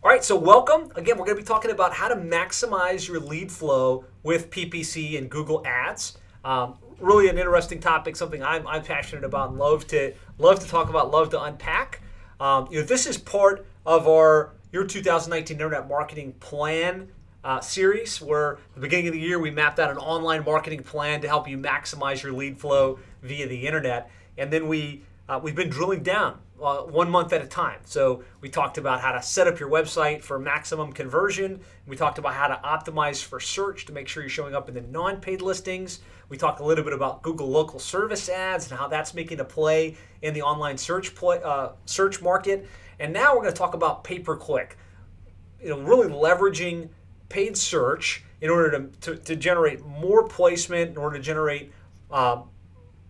All right, so welcome. Again, we're going to be talking about how to maximize your lead flow with PPC and Google Ads. Really an interesting topic, something I'm passionate about and love to talk about, love to unpack. This is part of our Year 2019 Internet Marketing Plan series, where at the beginning of the year we mapped out an online marketing plan to help you maximize your lead flow via the internet, and then we've been drilling down 1 month at a time. So we talked about how to set up your website for maximum conversion. We talked about how to optimize for search to make sure you're showing up in the non-paid listings. We talked a little bit about Google local service ads and how that's making a play in the online search market. And now we're going to talk about pay-per-click. Really leveraging paid search in order to generate more placement, in order to generate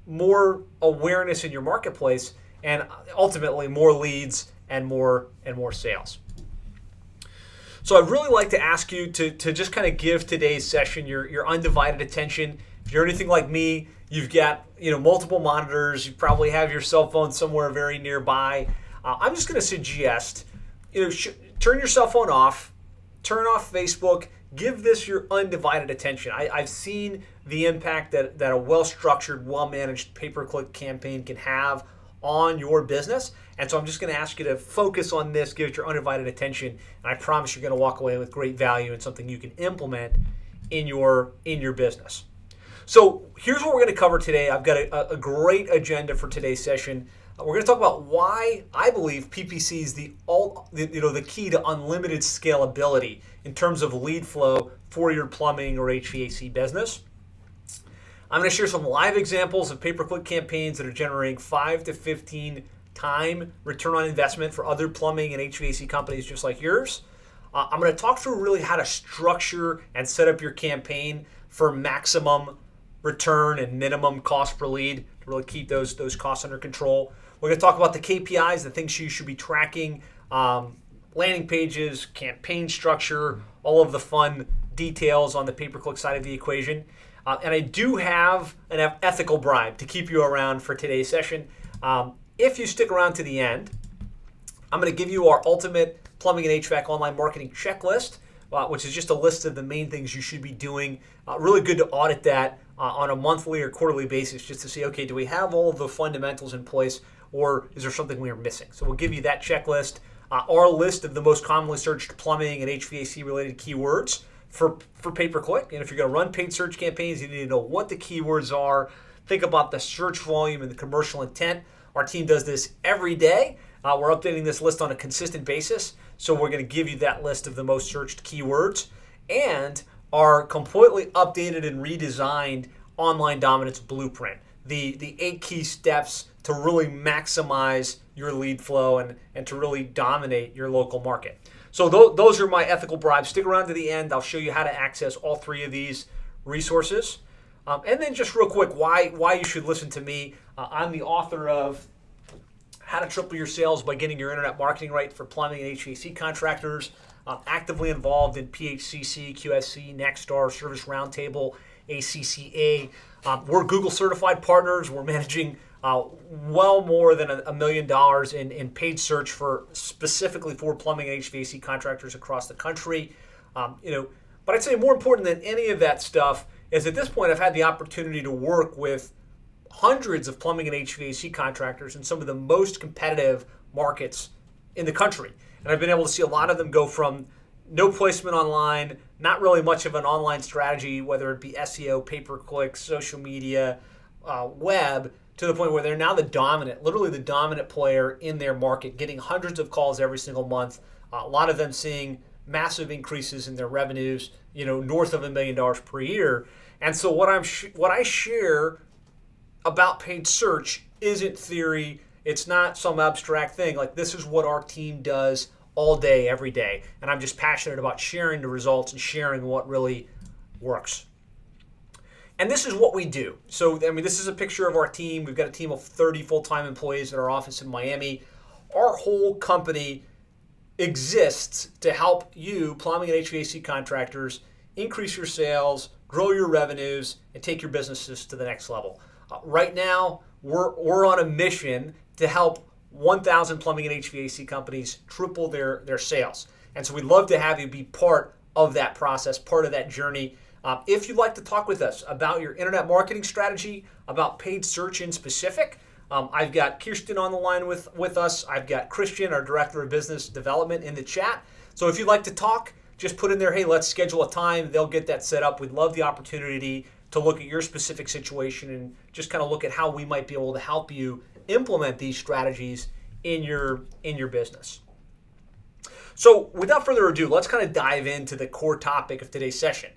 more awareness in your marketplace, and ultimately more leads and more sales. So I'd really like to ask you to just kind of give today's session your undivided attention. If you're anything like me, you've got multiple monitors. You probably have your cell phone somewhere very nearby. I'm just going to suggest turn your cell phone off, turn off Facebook. Give this your undivided attention. I've seen the impact that a well-structured, well-managed pay-per-click campaign can have on your business. And so I'm just going to ask you to focus on this, give it your undivided attention, and I promise you're going to walk away with great value and something you can implement in your business. So here's what we're going to cover today. I've got a great agenda for today's session. We're going to talk about why I believe PPC is the key to unlimited scalability in terms of lead flow for your plumbing or HVAC business. I'm going to share some live examples of pay-per-click campaigns that are generating 5 to 15 time return on investment for other plumbing and HVAC companies just like yours. I'm going to talk through really how to structure and set up your campaign for maximum return and minimum cost per lead to really keep those costs under control. We're going to talk about the KPIs, the things you should be tracking, landing pages, campaign structure, all of the fun details on the pay-per-click side of the equation. And I do have an ethical bribe to keep you around for today's session. If you stick around to the end, I'm going to give you our ultimate plumbing and HVAC online marketing checklist, which is just a list of the main things you should be doing. Really good to audit that on a monthly or quarterly basis just to see, okay, do we have all of the fundamentals in place, or is there something we are missing? So we'll give you that checklist, our list of the most commonly searched plumbing and HVAC related keywords for pay-per-click. And if you're going to run paid search campaigns, you need to know what the keywords are. Think about the search volume and the commercial intent. Our team does this every day. We're updating this list on a consistent basis. So we're going to give you that list of the most searched keywords and our completely updated and redesigned online dominance blueprint. The 8 key steps to really maximize your lead flow and to really dominate your local market. So those are my ethical bribes. Stick around to the end. I'll show you how to access all 3 of these resources. And then just real quick, why you should listen to me. I'm the author of How to Triple Your Sales by Getting Your Internet Marketing Right for Plumbing and HVAC Contractors. I'm actively involved in PHCC, QSC, Nexstar, Service Roundtable, ACCA. We're Google certified partners. We're managing well more than $1 million in paid search specifically for plumbing and HVAC contractors across the country. But I'd say more important than any of that stuff is at this point I've had the opportunity to work with hundreds of plumbing and HVAC contractors in some of the most competitive markets in the country. And I've been able to see a lot of them go from no placement online, not really much of an online strategy, whether it be SEO, pay-per-click, social media, web, to the point where they're now literally the dominant player in their market, getting hundreds of calls every single month. A lot of them seeing massive increases in their revenues, north of $1 million per year. And so what I share about paid search isn't theory. It's not some abstract thing. Like, this is what our team does all day, every day. And I'm just passionate about sharing the results and sharing what really works. And this is what we do. So, this is a picture of our team. We've got a team of 30 full-time employees at our office in Miami. Our whole company exists to help you, plumbing and HVAC contractors, increase your sales, grow your revenues, and take your businesses to the next level. Right now, we're on a mission to help 1,000 plumbing and HVAC companies triple their sales. And so we'd love to have you be part of that process, part of that journey. If you'd like to talk with us about your internet marketing strategy, about paid search in specific, I've got Kirsten on the line with us. I've got Christian, our Director of Business Development, in the chat. So if you'd like to talk, just put in there, hey, let's schedule a time. They'll get that set up. We'd love the opportunity to look at your specific situation and just kind of look at how we might be able to help you implement these strategies in your business. So without further ado, let's kind of dive into the core topic of today's session.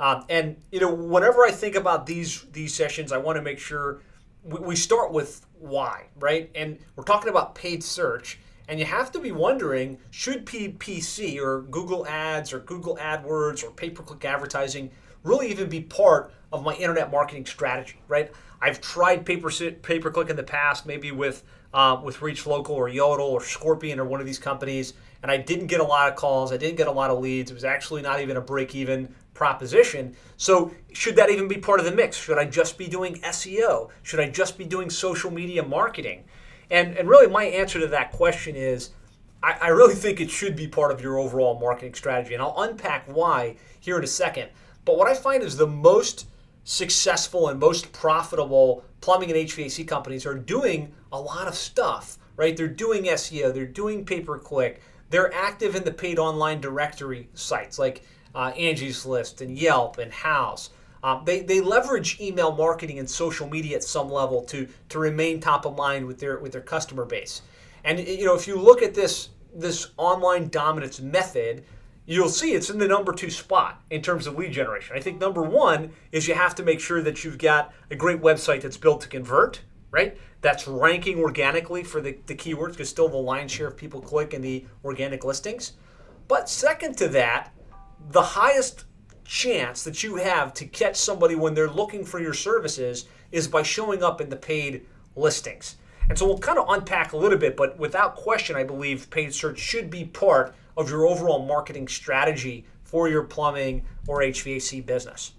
And whenever I think about these sessions, I want to make sure we start with why, right? And we're talking about paid search, and you have to be wondering, should PPC or Google Ads or Google AdWords or pay-per-click advertising really even be part of my internet marketing strategy, right? I've tried pay-per-click in the past, maybe with Reach Local or Yodel or Scorpion or one of these companies, and I didn't get a lot of calls. I didn't get a lot of leads. It was actually not even a break-even proposition. So should that even be part of the mix? Should I just be doing SEO? Should I just be doing social media marketing? And really my answer to that question is I really think it should be part of your overall marketing strategy. And I'll unpack why here in a second. But what I find is the most successful and most profitable plumbing and HVAC companies are doing a lot of stuff, right? They're doing SEO, they're doing pay-per-click, they're active in the paid online directory sites like Angie's List and Yelp and House. They leverage email marketing and social media at some level to remain top of mind with their customer base. And if you look at this online dominance method, you'll see it's in the number 2 spot in terms of lead generation. I think number 1 is you have to make sure that you've got a great website that's built to convert, right? That's ranking organically for the keywords, because still the lion's share of people click in the organic listings. But second to that, the highest chance that you have to catch somebody when they're looking for your services is by showing up in the paid listings. And so we'll kind of unpack a little bit, but without question, I believe paid search should be part of your overall marketing strategy for your plumbing or HVAC business.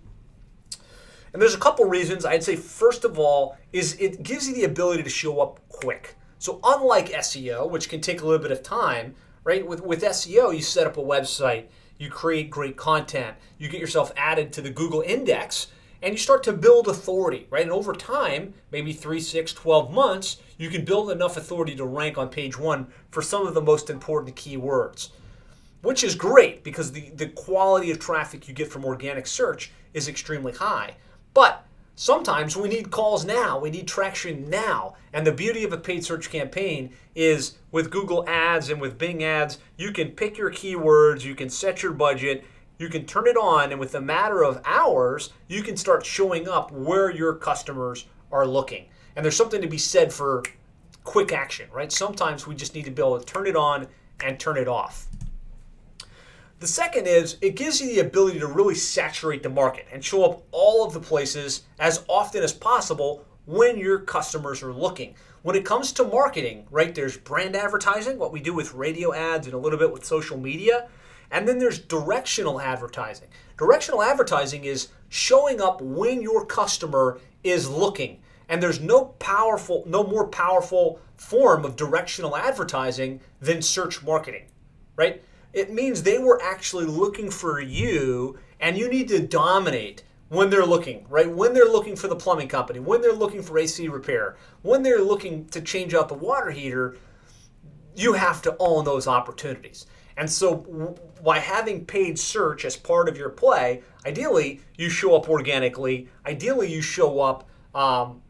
And there's a couple reasons. I'd say first of all is it gives you the ability to show up quick. So unlike SEO, which can take a little bit of time, right? With SEO, you set up a website, you create great content, you get yourself added to the Google index, and you start to build authority, right? And over time, maybe 3, 6, 12 months, you can build enough authority to rank on page 1 for some of the most important keywords, which is great because the quality of traffic you get from organic search is extremely high. But sometimes we need calls now, we need traction now. And the beauty of a paid search campaign is with Google Ads and with Bing Ads, you can pick your keywords, you can set your budget, you can turn it on, and with a matter of hours, you can start showing up where your customers are looking. And there's something to be said for quick action, right? Sometimes we just need to be able to turn it on and turn it off. The second is it gives you the ability to really saturate the market and show up all of the places as often as possible when your customers are looking. When it comes to marketing, right, there's brand advertising, what we do with radio ads and a little bit with social media, and then there's directional advertising. Directional advertising is showing up when your customer is looking. And there's no more powerful form of directional advertising than search marketing, right? It means they were actually looking for you, and you need to dominate when they're looking, right? When they're looking for the plumbing company, when they're looking for AC repair, when they're looking to change out the water heater, you have to own those opportunities. And so by having paid search as part of your play, ideally you show up organically. Ideally you show up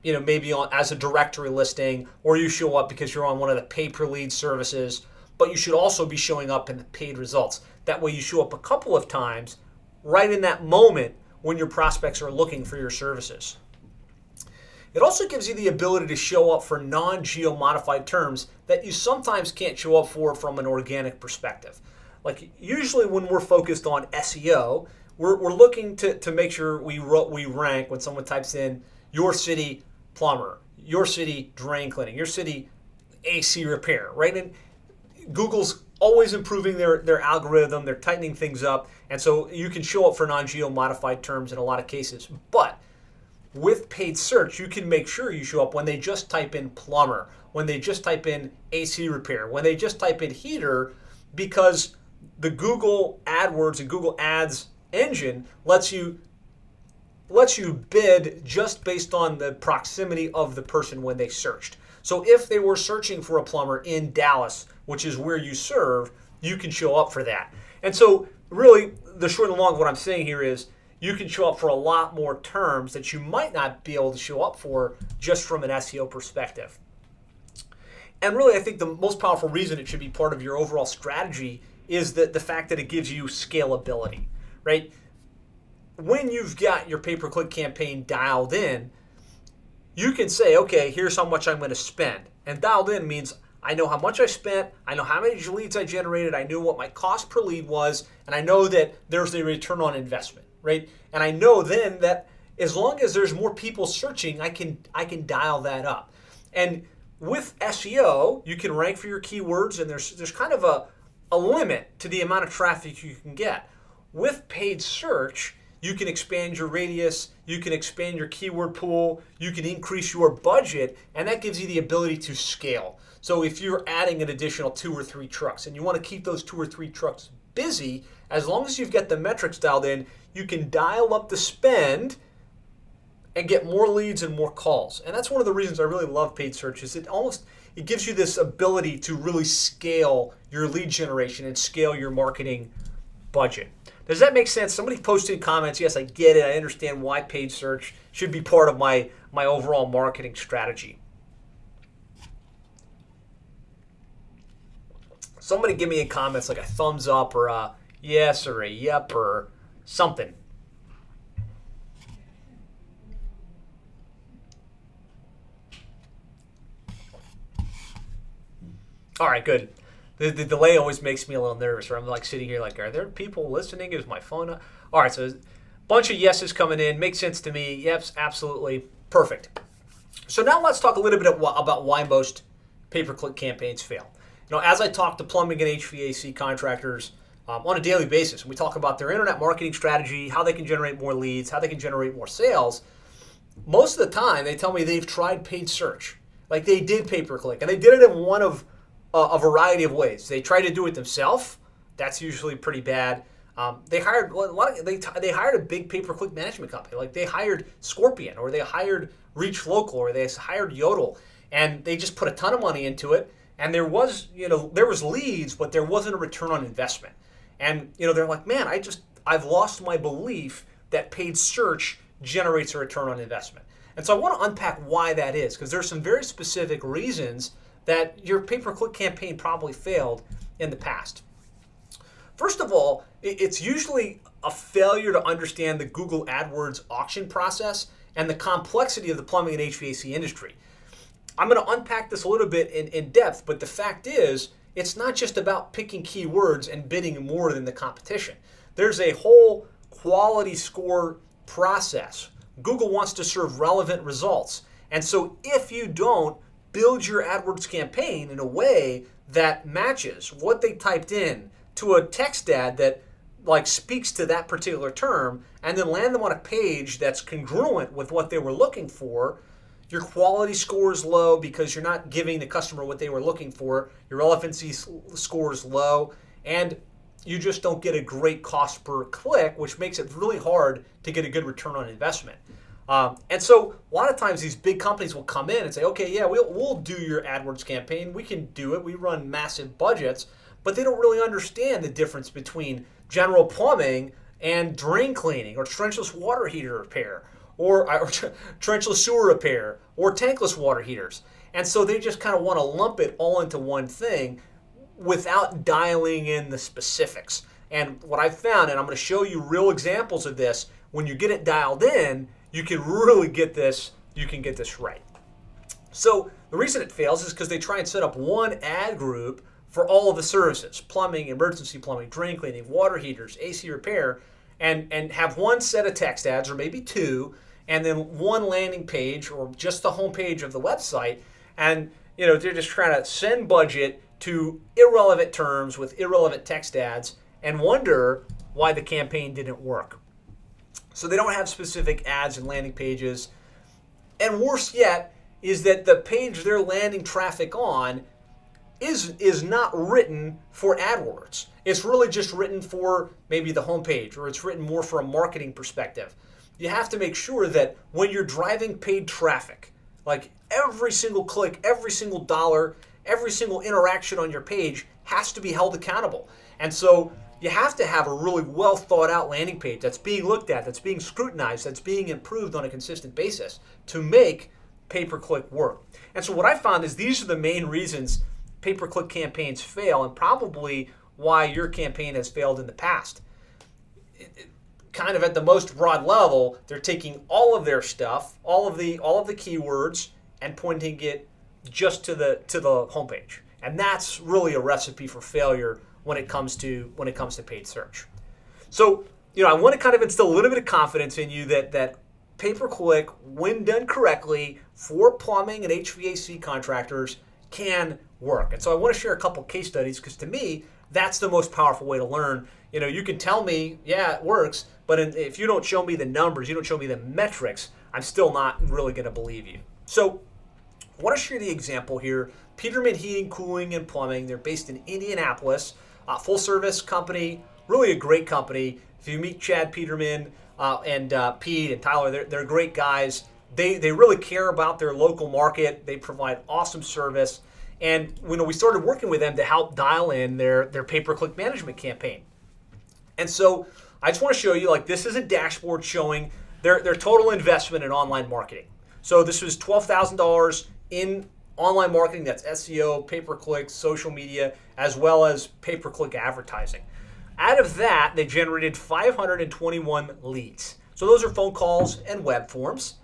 maybe as a directory listing, or you show up because you're on one of the pay-per-lead services. But you should also be showing up in the paid results. That way you show up a couple of times right in that moment when your prospects are looking for your services. It also gives you the ability to show up for non-geo-modified terms that you sometimes can't show up for from an organic perspective. Like usually when we're focused on SEO, we're looking to make sure we rank when someone types in your city plumber, your city drain cleaning, your city AC repair, right? And Google's always improving their algorithm, they're tightening things up, and so you can show up for non-geo-modified terms in a lot of cases. But with paid search, you can make sure you show up when they just type in plumber, when they just type in AC repair, when they just type in heater, because the Google AdWords and Google Ads engine lets you bid just based on the proximity of the person when they searched. So if they were searching for a plumber in Dallas, which is where you serve, you can show up for that. And so really the short and long of what I'm saying here is you can show up for a lot more terms that you might not be able to show up for just from an SEO perspective. And really, I think the most powerful reason it should be part of your overall strategy is the fact that it gives you scalability, right? When you've got your pay-per-click campaign dialed in, you can say, okay, here's how much I'm going to spend. And dialed in means I know how much I spent, I know how many leads I generated, I knew what my cost per lead was, and I know that there's a return on investment, right? And I know then that as long as there's more people searching, I can dial that up. And with SEO, you can rank for your keywords, and there's kind of a limit to the amount of traffic you can get. With paid search, you can expand your radius, you can expand your keyword pool, you can increase your budget, and that gives you the ability to scale. So if you're adding an additional 2 or 3 trucks and you want to keep those 2 or 3 trucks busy, as long as you've got the metrics dialed in, you can dial up the spend and get more leads and more calls. And that's one of the reasons I really love paid search is it gives you this ability to really scale your lead generation and scale your marketing budget. Does that make sense? Somebody posted in comments, yes, I get it. I understand why paid search should be part of my overall marketing strategy. Somebody give me in comments like a thumbs up or a yes or a yep or something. All right, good. The delay always makes me a little nervous, where I'm like sitting here like, are there people listening? Is my phone up? All right, so a bunch of yeses coming in. Makes sense to me. Yep, absolutely. Perfect. So now let's talk a little bit about why most pay-per-click campaigns fail. You know, as I talk to plumbing and HVAC contractors on a daily basis, and we talk about their internet marketing strategy, how they can generate more leads, how they can generate more sales, most of the time they tell me they've tried paid search. Like they did pay-per-click, and they did it in one of a variety of ways. They try to do it themselves. That's usually pretty bad. They hired they hired a big pay-per-click management company. Like they hired Scorpion, or they hired Reach Local, or they hired Yodel, and they just put a ton of money into it. And there was leads, but there wasn't a return on investment. And they're like, man, I've lost my belief that paid search generates a return on investment. And so I want to unpack why that is, because there's some very specific reasons that your pay-per-click campaign probably failed in the past. First of all, it's usually a failure to understand the Google AdWords auction process and the complexity of the plumbing and HVAC industry. I'm going to unpack this a little bit in depth, but the fact is, it's not just about picking keywords and bidding more than the competition. There's a whole quality score process. Google wants to serve relevant results. And so if you don't build your AdWords campaign in a way that matches what they typed in to a text ad that speaks to that particular term, and then land them on a page that's congruent with what they were looking for, your quality score is low because you're not giving the customer what they were looking for, your relevancy score is low, and you just don't get a great cost per click, which makes it really hard to get a good return on investment. And so a lot of times these big companies will come in and say, okay, yeah, we'll do your AdWords campaign. We can do it. We run massive budgets, but they don't really understand the difference between general plumbing and drain cleaning or trenchless water heater repair or trenchless sewer repair or tankless water heaters. And so they just kind of want to lump it all into one thing without dialing in the specifics. And what I've found, and I'm going to show you real examples of this, when you get it dialed in, you can really get this right. So the reason it fails is because they try and set up one ad group for all of the services: plumbing, emergency plumbing, drain cleaning, water heaters, AC repair, and have one set of text ads, or maybe two, and then one landing page or just the home page of the website. And they're just trying to send budget to irrelevant terms with irrelevant text ads and wonder why the campaign didn't work. So they don't have specific ads and landing pages. And worse yet is that the page they're landing traffic on is not written for AdWords. It's really just written for maybe the homepage, or it's written more for a marketing perspective. You have to make sure that when you're driving paid traffic, like every single click, every single dollar, every single interaction on your page has to be held accountable. And so you have to have a really well thought out landing page that's being looked at, that's being scrutinized, that's being improved on a consistent basis to make pay-per-click work. And so what I found is these are the main reasons pay-per-click campaigns fail, and probably why your campaign has failed in the past. Kind of at the most broad level, they're taking all of their stuff, all of the keywords, and pointing it just to the homepage. And that's really a recipe for failure when it comes to paid search. So, I want to kind of instill a little bit of confidence in you that pay-per-click, when done correctly for plumbing and HVAC contractors, can work. And so I want to share a couple case studies, because to me, that's the most powerful way to learn. You can tell me, yeah, it works, but if you don't show me the numbers, you don't show me the metrics, I'm still not really going to believe you. So I want to share the example here. Peterman Heating, Cooling, and Plumbing. They're based in Indianapolis. Full service company, really a great company. If you meet Chad Peterman and Pete and Tyler, they're great guys. They really care about their local market. They provide awesome service. And we started working with them to help dial in their pay-per-click management campaign. And so I just want to show you, this is a dashboard showing their total investment in online marketing. So this was $12,000 in online marketing. That's SEO, pay-per-click, social media, as well as pay-per-click advertising. Out of that, they generated 521 leads. So those are phone calls and web forms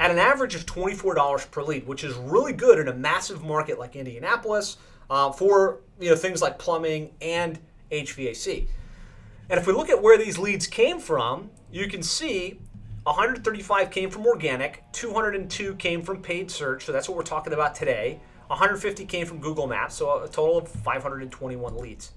at an average of $24 per lead, which is really good in a massive market like Indianapolis for things like plumbing and HVAC. And if we look at where these leads came from, you can see 135 came from organic, 202 came from paid search, so that's what we're talking about today. 150 came from Google Maps, so a total of 521 leads.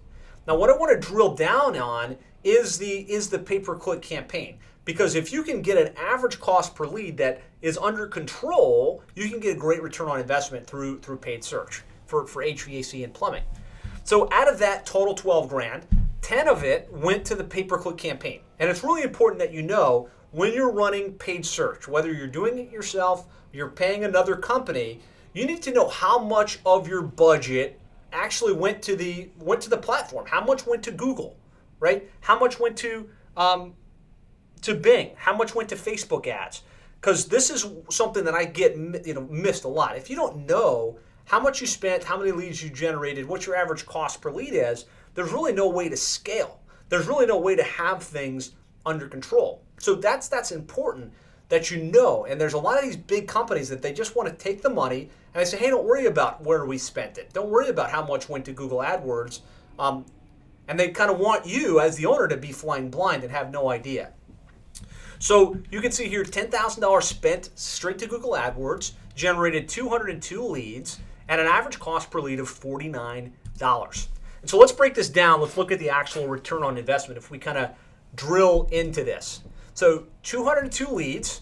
Now, what I want to drill down on is the pay-per-click campaign, because if you can get an average cost per lead that is under control, you can get a great return on investment through paid search for HVAC and plumbing. So out of that total 12 grand, 10 of it went to the pay-per-click campaign. And it's really important that you know when you're running paid search, whether you're doing it yourself, you're paying another company, you need to know how much of your budget actually went to the platform. How much went to Google, right? How much went to Bing? How much went to Facebook ads? Because this is something that I get missed a lot. If you don't know how much you spent, how many leads you generated, what your average cost per lead is, there's really no way to scale. There's really no way to have things under control. So that's important that you know. And there's a lot of these big companies that they just want to take the money and they say, hey, don't worry about where we spent it. Don't worry about how much went to Google AdWords. And they kind of want you as the owner to be flying blind and have no idea. So you can see here $10,000 spent straight to Google AdWords, generated 202 leads at an average cost per lead of $49. And so let's break this down. Let's look at the actual return on investment if we kind of drill into this. So 202 leads,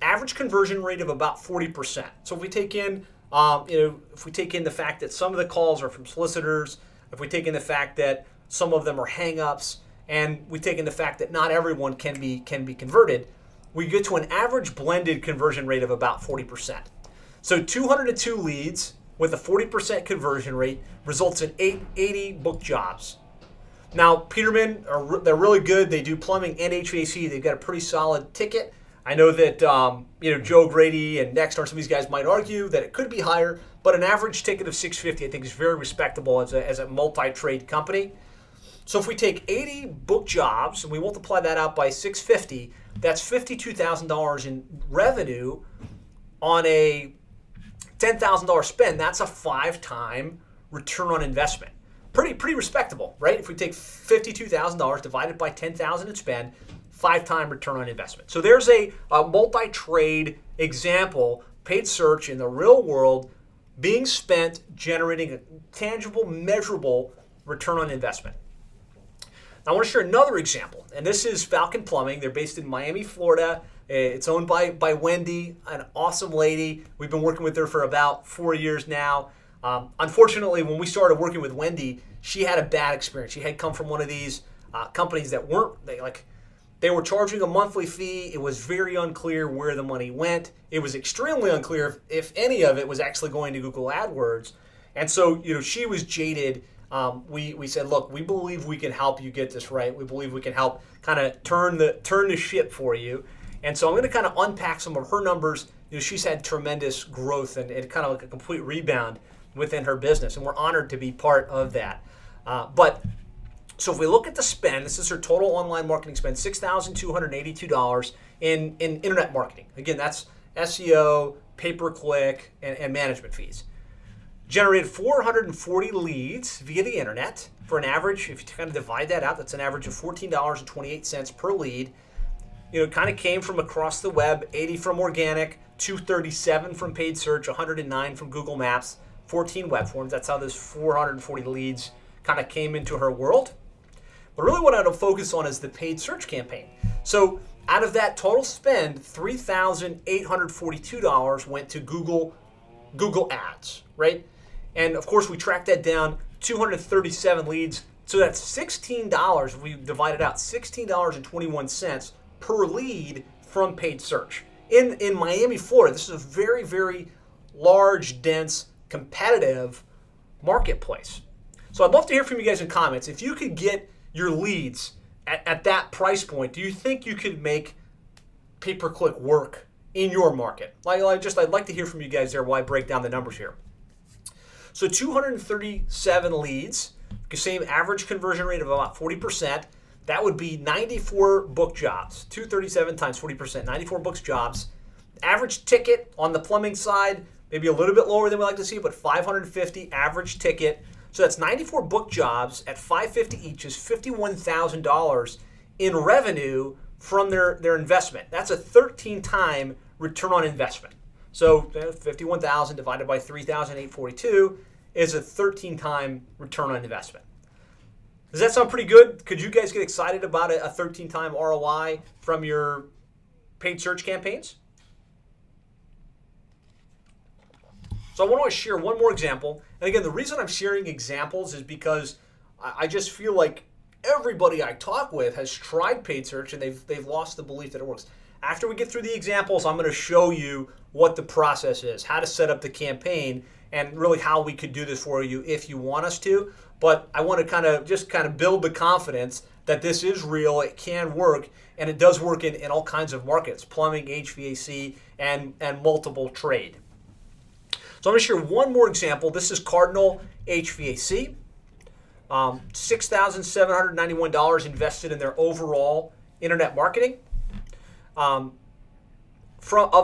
average conversion rate of about 40%. So if we take in, the fact that some of the calls are from solicitors, if we take in the fact that some of them are hang-ups, and we take in the fact that not everyone can be converted, we get to an average blended conversion rate of about 40%. So 202 leads with a 40% conversion rate results in 80 booked jobs. Now, Peterman, they're really good. They do plumbing and HVAC. They've got a pretty solid ticket. I know that Joe Grady and Nexstar, some of these guys might argue that it could be higher, but an average ticket of $650 I think is very respectable as a multi-trade company. So if we take 80 booked jobs and we multiply that out by $650, that's $52,000 in revenue on a $10,000 spend. That's a 5-time return on investment. Pretty respectable, right? If we take $52,000 divided by $10,000 in spend, 5-time return on investment. So there's a multi-trade example, paid search in the real world being spent, generating a tangible, measurable return on investment. Now, I want to share another example, and this is Falcon Plumbing. They're based in Miami, Florida. It's owned by Wendy, an awesome lady. We've been working with her for about 4 years now. Unfortunately, when we started working with Wendy, she had a bad experience. She had come from one of these companies that they were charging a monthly fee. It was very unclear where the money went. It was extremely unclear if any of it was actually going to Google AdWords. And so, she was jaded. We said, look, we believe we can help you get this right. We believe we can help kind of turn the ship for you. And so I'm going to kind of unpack some of her numbers. She's had tremendous growth and kind of like a complete rebound within her business, and we're honored to be part of that. So if we look at the spend, this is her total online marketing spend, $6,282 in internet marketing. Again, that's SEO, pay-per-click, and management fees. Generated 440 leads via the internet for an average, if you kind of divide that out, that's an average of $14.28 per lead. Kind of came from across the web, 80 from organic, 237 from paid search, 109 from Google Maps, 14 web forms. That's how those 440 leads kind of came into her world. But really what I want to focus on is the paid search campaign. So out of that total spend, $3,842 went to Google Ads, right? And of course we tracked that down, 237 leads. So that's $16, we divided out, $16.21 per lead from paid search. In Miami, Florida, this is a very, very large, dense, competitive marketplace. So I'd love to hear from you guys in comments. If you could get your leads at that price point, do you think you could make pay-per-click work in your market? I'd like to hear from you guys there while I break down the numbers here. So 237 leads, same average conversion rate of about 40%. That would be 94 book jobs. 237 times 40%, 94 books jobs. Average ticket on the plumbing side, maybe a little bit lower than we like to see, but 550 average ticket. So that's 94 book jobs at $550 each is $51,000 in revenue from their investment. That's a 13-time return on investment. So 51,000 divided by 3,842 is a 13-time return on investment. Does that sound pretty good? Could you guys get excited about a 13-time ROI from your paid search campaigns? So I want to share one more example. And again, the reason I'm sharing examples is because I just feel like everybody I talk with has tried paid search and they've lost the belief that it works. After we get through the examples, I'm going to show you what the process is, how to set up the campaign, and really how we could do this for you if you want us to. But I want to kind of build the confidence that this is real, it can work, and it does work in all kinds of markets, plumbing, HVAC, and multiple trade. So I'm going to share one more example. This is Cardinal HVAC. $6,791 invested in their overall internet marketing. Of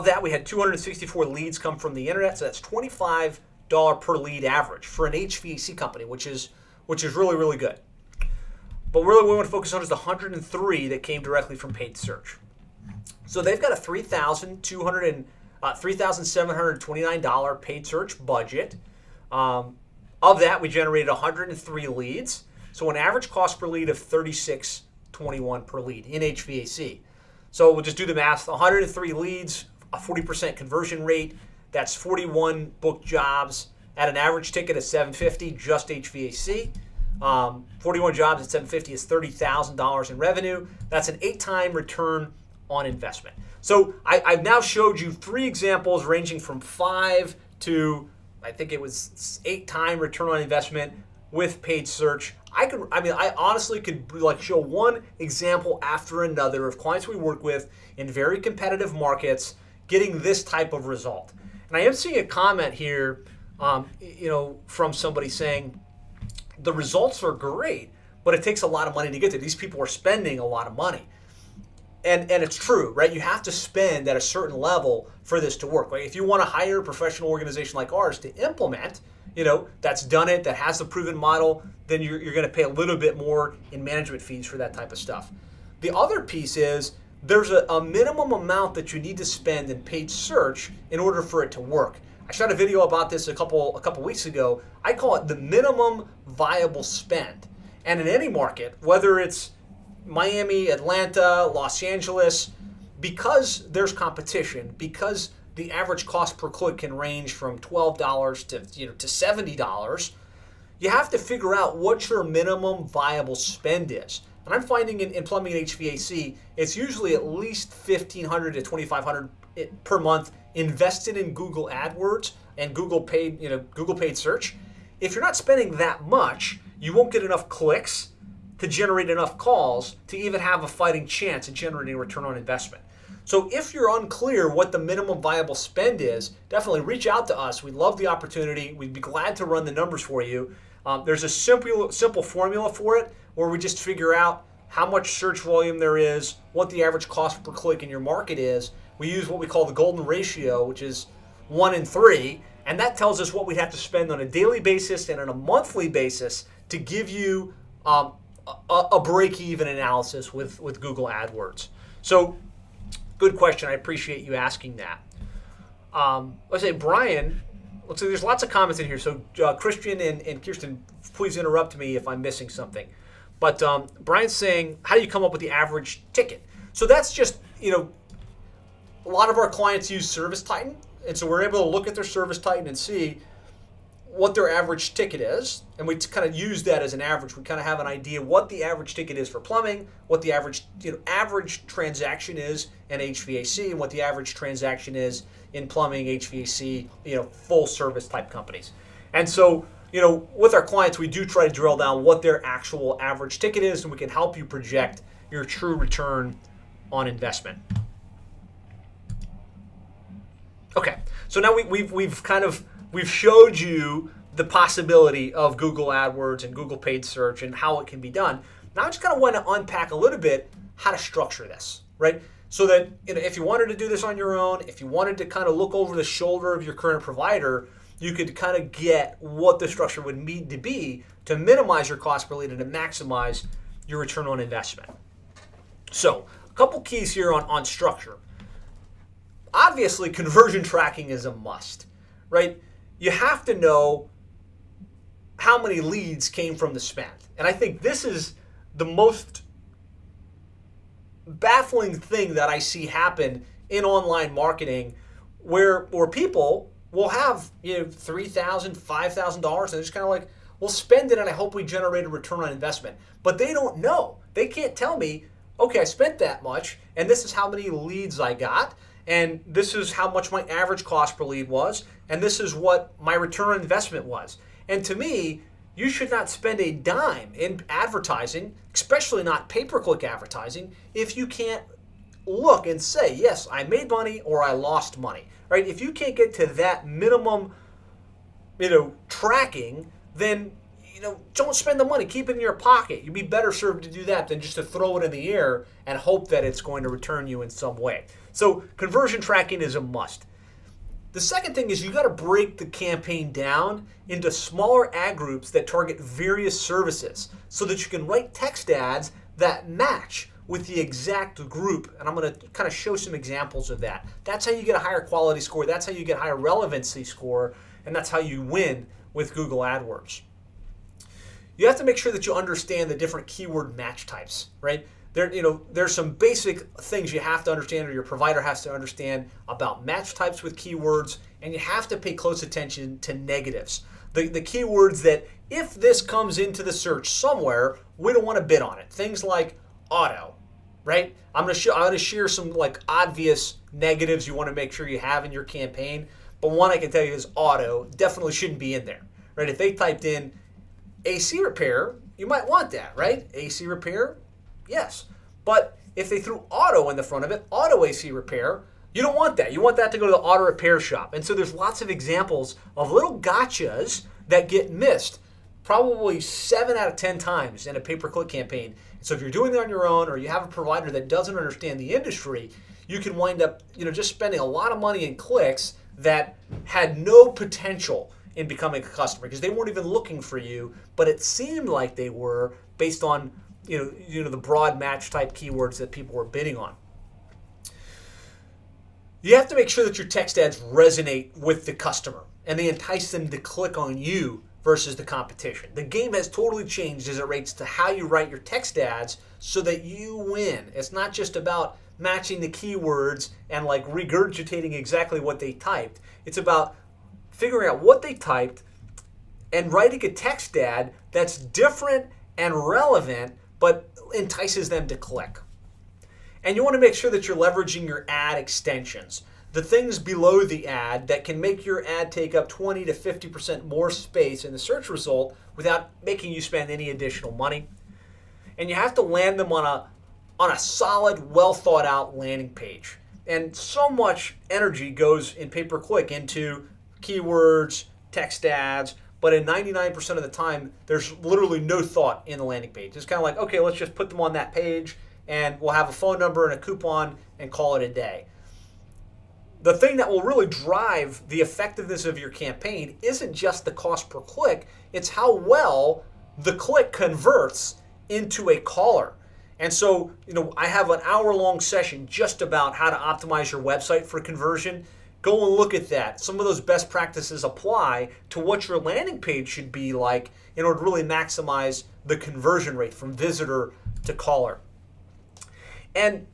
that, we had 264 leads come from the internet, so that's $25 per lead average for an HVAC company, which is really, really good. But really what we want to focus on is the 103 that came directly from paid search. So they've got a $3,729 paid search budget. Of that, we generated 103 leads. So an average cost per lead of $36.21 per lead in HVAC. So we'll just do the math. 103 leads, a 40% conversion rate. That's 41 booked jobs at an average ticket of $750, just HVAC. 41 jobs at $750 is $30,000 in revenue. That's an 8-time return on investment. So I've now showed you 3 examples ranging from 5 to, I think it was 8-time return on investment with paid search. I honestly could show one example after another of clients we work with in very competitive markets getting this type of result. And I am seeing a comment here, from somebody saying the results are great, but it takes a lot of money to get there. These people are spending a lot of money. And it's true, right? You have to spend at a certain level for this to work. Like if you want to hire a professional organization like ours to implement, that's done it, that has the proven model, then you're going to pay a little bit more in management fees for that type of stuff. The other piece is there's a minimum amount that you need to spend in paid search in order for it to work. I shot a video about this a couple weeks ago. I call it the minimum viable spend. And in any market, whether it's Miami, Atlanta, Los Angeles, because there's competition, because the average cost per click can range from $12 to $70. You have to figure out what your minimum viable spend is. And I'm finding in plumbing and HVAC, it's usually at least $1,500 to $2,500 per month invested in Google AdWords and Google paid search. If you're not spending that much, you won't get enough clicks to generate enough calls to even have a fighting chance at generating a return on investment. So if you're unclear what the minimum viable spend is, definitely reach out to us. We'd love the opportunity. We'd be glad to run the numbers for you. There's a simple formula for it where we just figure out how much search volume there is, what the average cost per click in your market is. We use what we call the golden ratio, which is 1 in 3, and that tells us what we have to spend on a daily basis and on a monthly basis to give you a break-even analysis with Google AdWords. So, good question. I appreciate you asking that. Let's say Brian. Let's say there's lots of comments in here. So Christian and Kirsten, please interrupt me if I'm missing something. But Brian's saying, how do you come up with the average ticket? So that's just, a lot of our clients use Service Titan. And so we're able to look at their Service Titan and see what their average ticket is. And we kind of use that as an average. We kind of have an idea what the average ticket is for plumbing, what the average transaction is in HVAC, and what the average transaction is in plumbing, HVAC, full service type companies. And so, with our clients, we do try to drill down what their actual average ticket is, and we can help you project your true return on investment. Okay, so now we've showed you the possibility of Google AdWords and Google paid search and how it can be done. Now I just kind of want to unpack a little bit how to structure this, right? So that if you wanted to do this on your own, if you wanted to kind of look over the shoulder of your current provider, you could kind of get what the structure would need to be to minimize your cost per lead and to maximize your return on investment. So a couple keys here on structure. Obviously, conversion tracking is a must, right? You have to know how many leads came from the spend. And I think this is the most baffling thing that I see happen in online marketing where people will have $3,000, $5,000 and they're just kind of like, we'll spend it and I hope we generate a return on investment. But they don't know. They can't tell me, okay, I spent that much and this is how many leads I got and this is how much my average cost per lead was and this is what my return on investment was. And to me, you should not spend a dime in advertising, especially not pay-per-click advertising, if you can't look and say, yes, I made money or I lost money, right? If you can't get to that minimum, tracking, then, don't spend the money. Keep it in your pocket. You'd be better served to do that than just to throw it in the air and hope that it's going to return you in some way. So conversion tracking is a must. The second thing is you got to break the campaign down into smaller ad groups that target various services so that you can write text ads that match with the exact group. And I'm going to kind of show some examples of that. That's how you get a higher quality score. That's how you get a higher relevancy score. And that's how you win with Google AdWords. You have to make sure that you understand the different keyword match types, right? There's some basic things you have to understand or your provider has to understand about match types with keywords, and you have to pay close attention to negatives. The keywords that if this comes into the search somewhere, we don't want to bid on it. Things like auto, right? I'm going to share some obvious negatives you want to make sure you have in your campaign, but one I can tell you is auto definitely shouldn't be in there, right? If they typed in AC repair, you might want that, right? AC repair. Yes, but if they threw auto in the front of it, auto AC repair, you don't want that. You want that to go to the auto repair shop. And so there's lots of examples of little gotchas that get missed probably 7 out of 10 times in a pay-per-click campaign. So if you're doing it on your own or you have a provider that doesn't understand the industry, you can wind up just spending a lot of money in clicks that had no potential in becoming a customer because they weren't even looking for you, but it seemed like they were based on the broad match type keywords that people were bidding on. You have to make sure that your text ads resonate with the customer and they entice them to click on you versus the competition. The game has totally changed as it relates to how you write your text ads so that you win. It's not just about matching the keywords and like regurgitating exactly what they typed. It's about figuring out what they typed and writing a text ad that's different and relevant but entices them to click. And you want to make sure that you're leveraging your ad extensions, the things below the ad that can make your ad take up 20 to 50% more space in the search result without making you spend any additional money. And you have to land them on a solid, well thought out landing page. And so much energy goes in pay-per-click into keywords, text ads, but in 99% of the time, there's literally no thought in the landing page. It's kind of like, okay, let's just put them on that page and we'll have a phone number and a coupon and call it a day. The thing that will really drive the effectiveness of your campaign isn't just the cost per click, it's how well the click converts into a caller. And so, I have an hour-long session just about how to optimize your website for conversion. Go and look at that. Some of those best practices apply to what your landing page should be like in order to really maximize the conversion rate from visitor to caller. And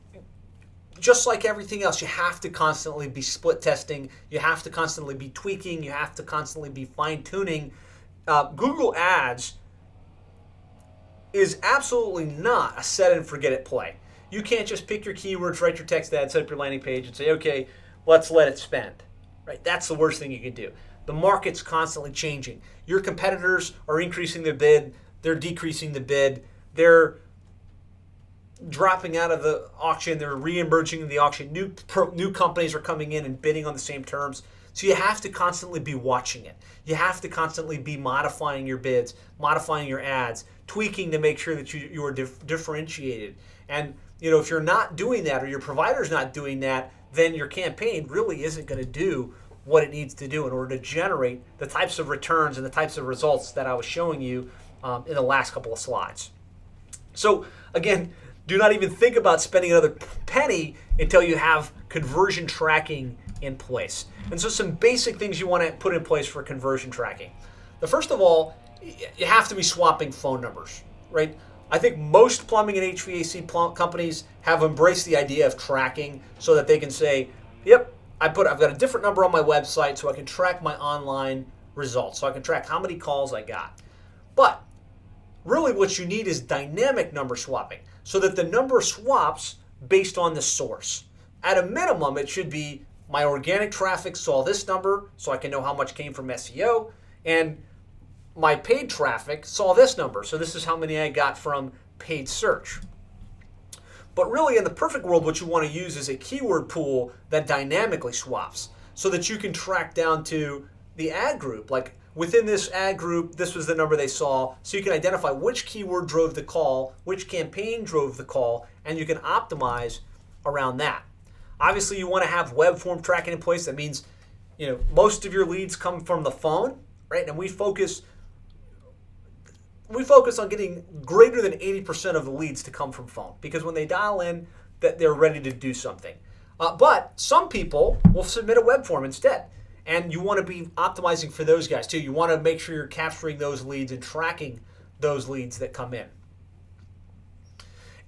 just like everything else, you have to constantly be split testing. You have to constantly be tweaking. You have to constantly be fine-tuning. Google Ads is absolutely not a set-and-forget-it play. You can't just pick your keywords, write your text ad, set up your landing page, and say, okay, let's let it spend. Right? That's the worst thing you can do. The market's constantly changing. Your competitors are increasing their bid. They're decreasing the bid. They're dropping out of the auction. They're re-emerging in the auction. New companies are coming in and bidding on the same terms. So you have to constantly be watching it. You have to constantly be modifying your bids, modifying your ads, tweaking to make sure that you are differentiated. And if you're not doing that or your provider's not doing that, then your campaign really isn't going to do what it needs to do in order to generate the types of returns and the types of results that I was showing you in the last couple of slides. So again, do not even think about spending another penny until you have conversion tracking in place. And so some basic things you want to put in place for conversion tracking. The first of all, you have to be swapping phone numbers, right? I think most plumbing and HVAC companies have embraced the idea of tracking so that they can say, yep, I've got a different number on my website so I can track my online results, so I can track how many calls I got. But really what you need is dynamic number swapping so that the number swaps based on the source. At a minimum, it should be my organic traffic saw this number so I can know how much came from SEO, and my paid traffic saw this number, so this is how many I got from paid search. But really, in the perfect world, what you want to use is a keyword pool that dynamically swaps so that you can track down to the ad group. Like within this ad group, this was the number they saw, so you can identify which keyword drove the call, which campaign drove the call, and you can optimize around that. Obviously, you want to have web form tracking in place. That means, most of your leads come from the phone, right? And we focus on getting greater than 80% of the leads to come from phone because when they dial in, that they're ready to do something. But some people will submit a web form instead, and you want to be optimizing for those guys too. You want to make sure you're capturing those leads and tracking those leads that come in.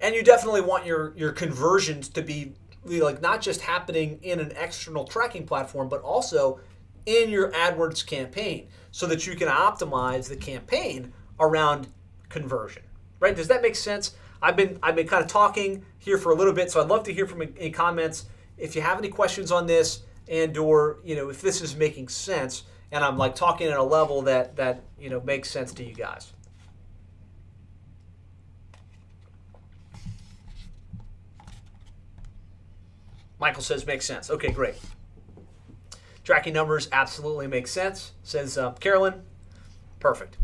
And you definitely want your conversions to be like not just happening in an external tracking platform, but also in your AdWords campaign so that you can optimize the campaign around conversion, right? Does that make sense? I've been kind of talking here for a little bit, so I'd love to hear from any comments. If you have any questions on this and or, if this is making sense and I'm like talking at a level that makes sense to you guys. Michael says makes sense. Okay, great. Tracking numbers absolutely makes sense, says Carolyn. Perfect.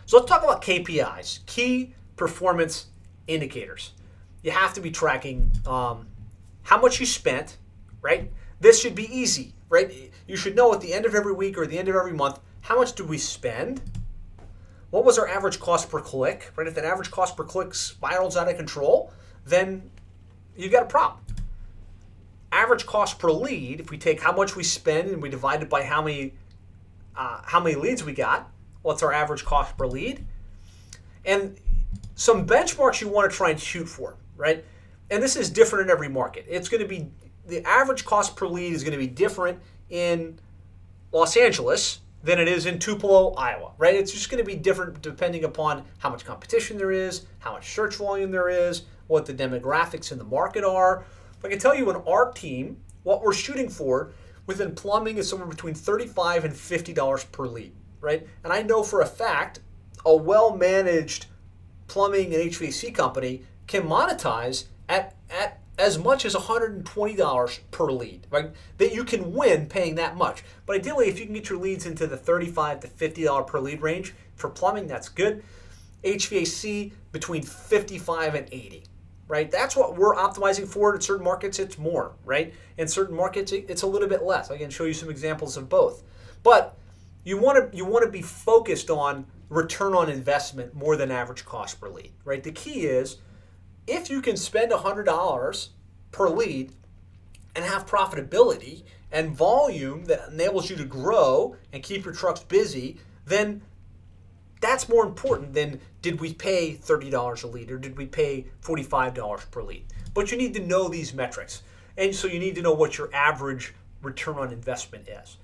So let's talk about KPIs, key performance indicators. You have to be tracking how much you spent, right? This should be easy, right? You should know at the end of every week or the end of every month, how much did we spend? What was our average cost per click, right? If that average cost per click spirals out of control, then you've got a problem. Average cost per lead, if we take how much we spend and we divide it by how many leads we got, what's our average cost per lead? And some benchmarks you want to try and shoot for, right? and this is different in every market. It's going to be, the average cost per lead is going to be different in Los Angeles than it is in Tupelo, Iowa, right? It's just going to be different depending upon how much competition there is, how much search volume there is, what the demographics in the market are. I can tell you in our team, what we're shooting for within plumbing is somewhere between $35 and $50 per lead, right? And I know for a fact a well-managed plumbing and HVAC company can monetize at as much as $120 per lead, right? That you can win paying that much. But ideally, if you can get your leads into the $35 to $50 per lead range for plumbing, that's good. HVAC between $55 and $80, right? That's what we're optimizing for. In certain markets, it's more, right? In certain markets, it's a little bit less. I can show you some examples of both. But you want to be focused on return on investment more than average cost per lead, right? The key is, if you can spend $100 per lead and have profitability and volume that enables you to grow and keep your trucks busy, then that's more important than did we pay $30 a lead or did we pay $45 per lead. But you need to know these metrics. And so you need to know what your average return on investment is.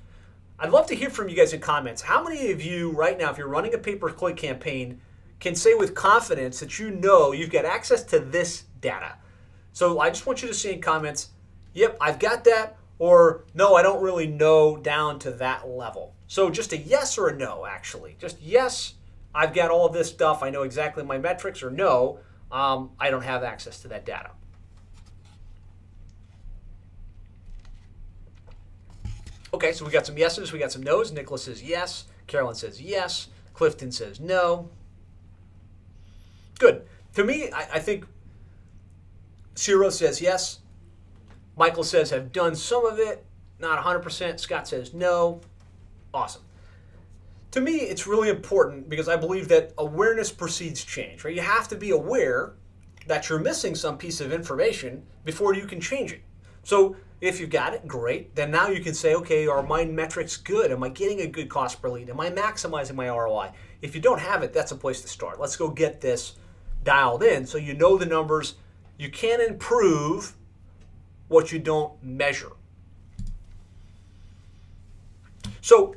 I'd love to hear from you guys in comments. How many of you right now, if you're running a pay-per-click campaign, can say with confidence that you know you've got access to this data? So I just want you to say in comments, yep, I've got that, or no, I don't really know down to that level. So just a yes or a no, actually. Just yes, I've got all of this stuff, I know exactly my metrics, or no, I don't have access to that data. Okay, so we got some yeses, we got some nos. Nicholas says yes, Carolyn says yes, Clifton says no. Good. To me, I think Ciro says yes. Michael says I've done some of it, not 100%. Scott says no. Awesome. To me, it's really important because I believe that awareness precedes change, right? You have to be aware that you're missing some piece of information before you can change it. So if you've got it, great. Then now you can say, okay, are my metrics good? Am I getting a good cost per lead? Am I maximizing my ROI? If you don't have it, that's a place to start. Let's go get this dialed in so you know the numbers. You can't improve what you don't measure. So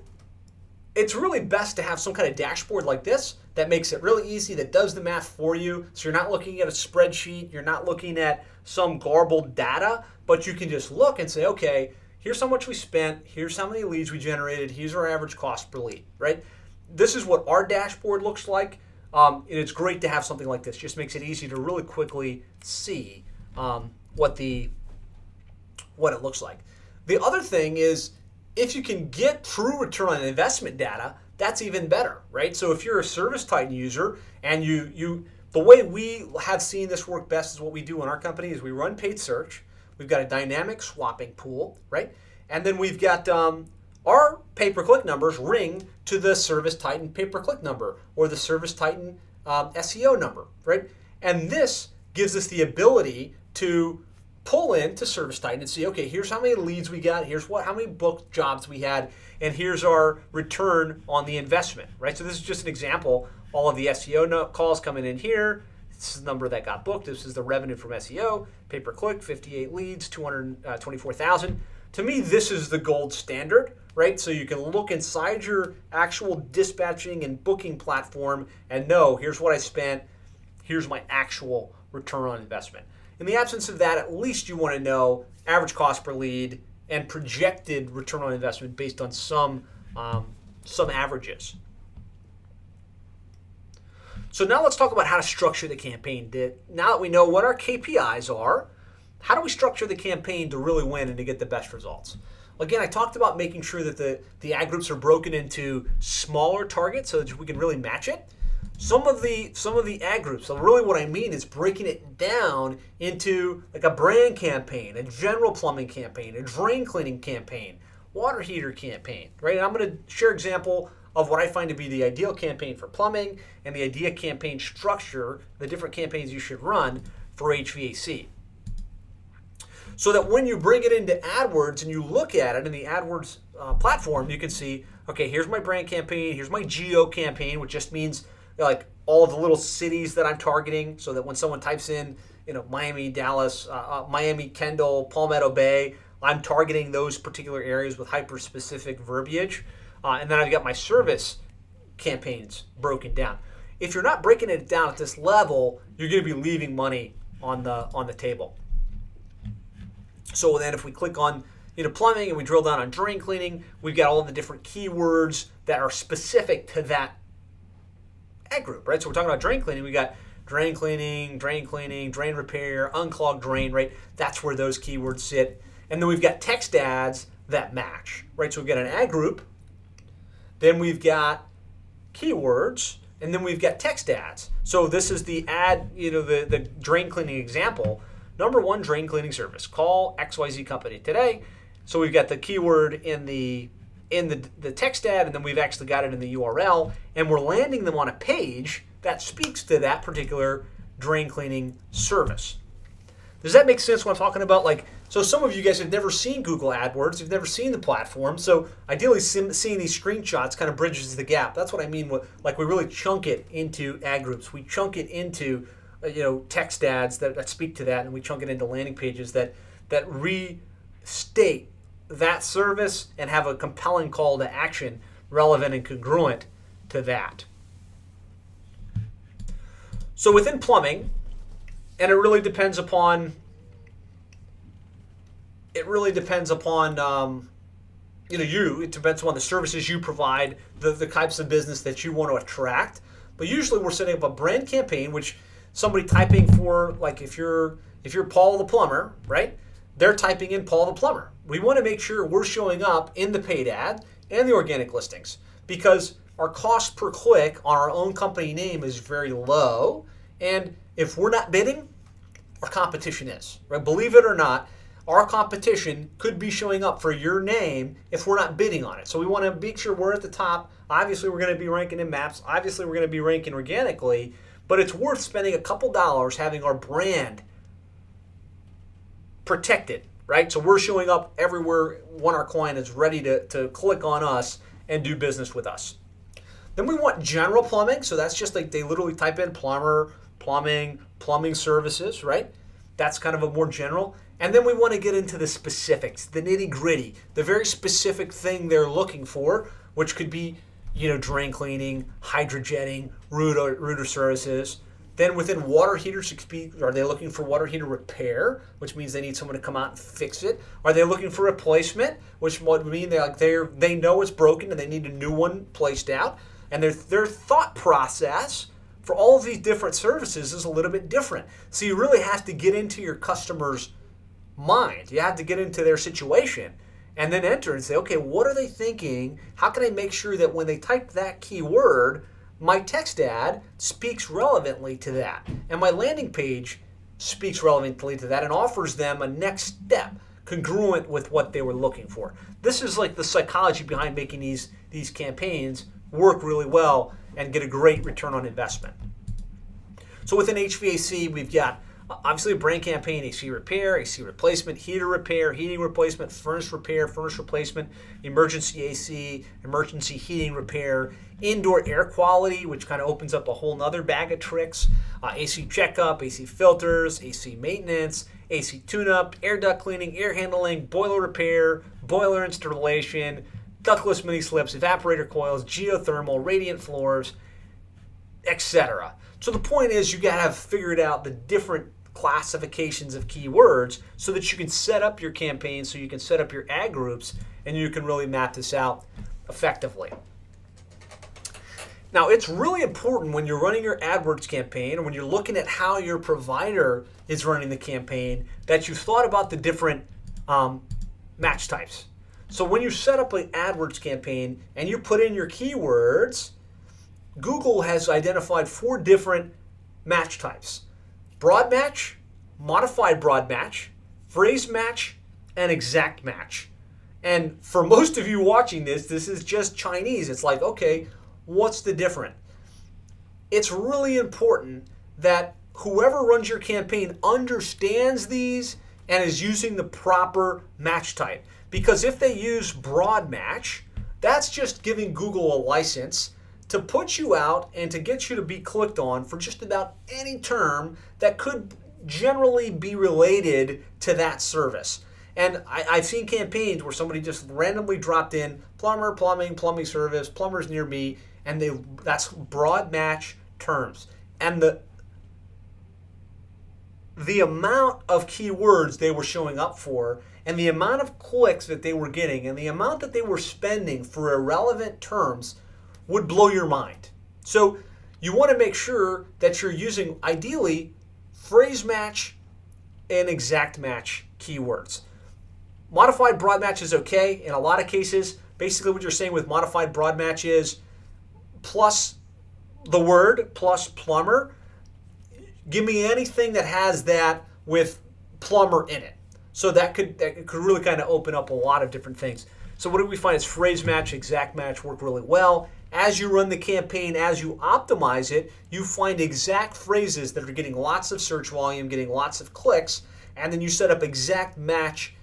it's really best to have some kind of dashboard like this that makes it really easy, that does the math for you. So you're not looking at a spreadsheet, you're not looking at some garbled data, but you can just look and say, okay, here's how much we spent, here's how many leads we generated, here's our average cost per lead, right? This is what our dashboard looks like. And it's great to have something like this. Just makes it easy to really quickly see what it looks like. The other thing is, if you can get true return on investment data, that's even better, right? So if you're a ServiceTitan user and the way we have seen this work best is what we do in our company is we run paid search. We've got a dynamic swapping pool, right? And then we've got our pay-per-click numbers ring to the ServiceTitan pay-per-click number or the ServiceTitan SEO number, right? And this gives us the ability to pull into ServiceTitan and see, okay, here's how many leads we got, here's how many booked jobs we had, and here's our return on the investment, right? So this is just an example. All of the SEO calls coming in here. This is the number that got booked. This is the revenue from SEO. Pay-per-click, 58 leads, 224,000. To me, this is the gold standard, right? So you can look inside your actual dispatching and booking platform and know, here's what I spent, here's my actual return on investment. In the absence of that, at least you want to know average cost per lead and projected return on investment based on some averages. So now let's talk about how to structure the campaign. Now that we know what our KPIs are, how do we structure the campaign to really win and to get the best results? Again, I talked about making sure that the ad groups are broken into smaller targets so that we can really match it. Some of the ad groups, so really what I mean is breaking it down into like a brand campaign, a general plumbing campaign, a drain cleaning campaign, water heater campaign, right? And I'm going to share an example of what I find to be the ideal campaign for plumbing and the ideal campaign structure, the different campaigns you should run for HVAC. So that when you bring it into AdWords and you look at it in the AdWords platform, you can see, okay, here's my brand campaign, here's my geo campaign, which just means like all of the little cities that I'm targeting, so that when someone types in, Miami, Dallas, Miami, Kendall, Palmetto Bay, I'm targeting those particular areas with hyper-specific verbiage. And then I've got my service campaigns broken down. If you're not breaking it down at this level, you're going to be leaving money on the table. So then if we click on plumbing and we drill down on drain cleaning, we've got all of the different keywords that are specific to that ad group, right? So we're talking about drain cleaning. We got drain cleaning, drain repair, unclogged drain, right? That's where those keywords sit. And then we've got text ads that match, right? So we've got an ad group, then we've got keywords, and then we've got text ads. So this is the ad, the drain cleaning example. Number one drain cleaning service. Call XYZ company today. So we've got the keyword in the text ad, and then we've actually got it in the URL, and we're landing them on a page that speaks to that particular drain cleaning service. Does that make sense what I'm talking about? So some of you guys have never seen Google AdWords, you've never seen the platform, so ideally seeing these screenshots kind of bridges the gap. That's what I mean with, we really chunk it into ad groups. We chunk it into text ads that speak to that, and we chunk it into landing pages that restate that service and have a compelling call to action relevant and congruent to that. So within plumbing, and it really depends upon you. It depends upon the services you provide, the types of business that you want to attract. But usually we're setting up a brand campaign, which somebody typing for, if you're Paul the plumber, right? They're typing in Paul the plumber. We want to make sure we're showing up in the paid ad and the organic listings, because our cost per click on our own company name is very low. And if we're not bidding, our competition is, right? Believe it or not, our competition could be showing up for your name if we're not bidding on it. So we want to make sure we're at the top. Obviously, we're going to be ranking in maps. Obviously, we're going to be ranking organically, but it's worth spending a couple dollars having our brand protected, right? So we're showing up everywhere when our client is ready to click on us and do business with us. Then we want general plumbing. So that's just they literally type in plumber, plumbing services, right? That's kind of a more general. And then we want to get into the specifics, the nitty gritty, the very specific thing they're looking for, which could be, drain cleaning, hydrojetting, router services. Then within water heaters, are they looking for water heater repair, which means they need someone to come out and fix it? Are they looking for replacement, which would mean they know it's broken and they need a new one placed out? And their thought process for all of these different services is a little bit different. So you really have to get into your customer's mind. You have to get into their situation and then enter and say, okay, what are they thinking? How can I make sure that when they type that keyword, my text ad speaks relevantly to that, and my landing page speaks relevantly to that and offers them a next step congruent with what they were looking for. This is the psychology behind making these campaigns work really well and get a great return on investment. So within HVAC, we've got obviously a brand campaign: AC repair, AC replacement, heater repair, heating replacement, furnace repair, furnace replacement, emergency AC, emergency heating repair, indoor air quality, which kind of opens up a whole nother bag of tricks, AC checkup, AC filters, AC maintenance, AC tune-up, air duct cleaning, air handling, boiler repair, boiler installation, ductless mini slips, evaporator coils, geothermal, radiant floors, etc. So the point is, you got to have figured out the different classifications of keywords so that you can set up your campaign, so you can set up your ad groups, and you can really map this out effectively. Now, it's really important when you're running your AdWords campaign, or when you're looking at how your provider is running the campaign, that you've thought about the different match types. So when you set up an AdWords campaign and you put in your keywords, Google has identified 4 different match types: broad match, modified broad match, phrase match, and exact match. And for most of you watching this is just Chinese. It's okay, what's the difference? It's really important that whoever runs your campaign understands these and is using the proper match type. Because if they use broad match, that's just giving Google a license to put you out and to get you to be clicked on for just about any term that could generally be related to that service. And I've seen campaigns where somebody just randomly dropped in plumber, plumbing service, plumbers near me, and that's broad match terms. And the amount of keywords they were showing up for, and the amount of clicks that they were getting, and the amount that they were spending for irrelevant terms would blow your mind. So you want to make sure that you're using, ideally, phrase match and exact match keywords. Modified broad match is okay in a lot of cases. Basically what you're saying with modified broad match is plus the word plus plumber. Give me anything that has that with plumber in it. So that could really kind of open up a lot of different things. So what do we find is phrase match, exact match work really well. As you run the campaign, as you optimize it, you find exact phrases that are getting lots of search volume, getting lots of clicks, and then you set up exact match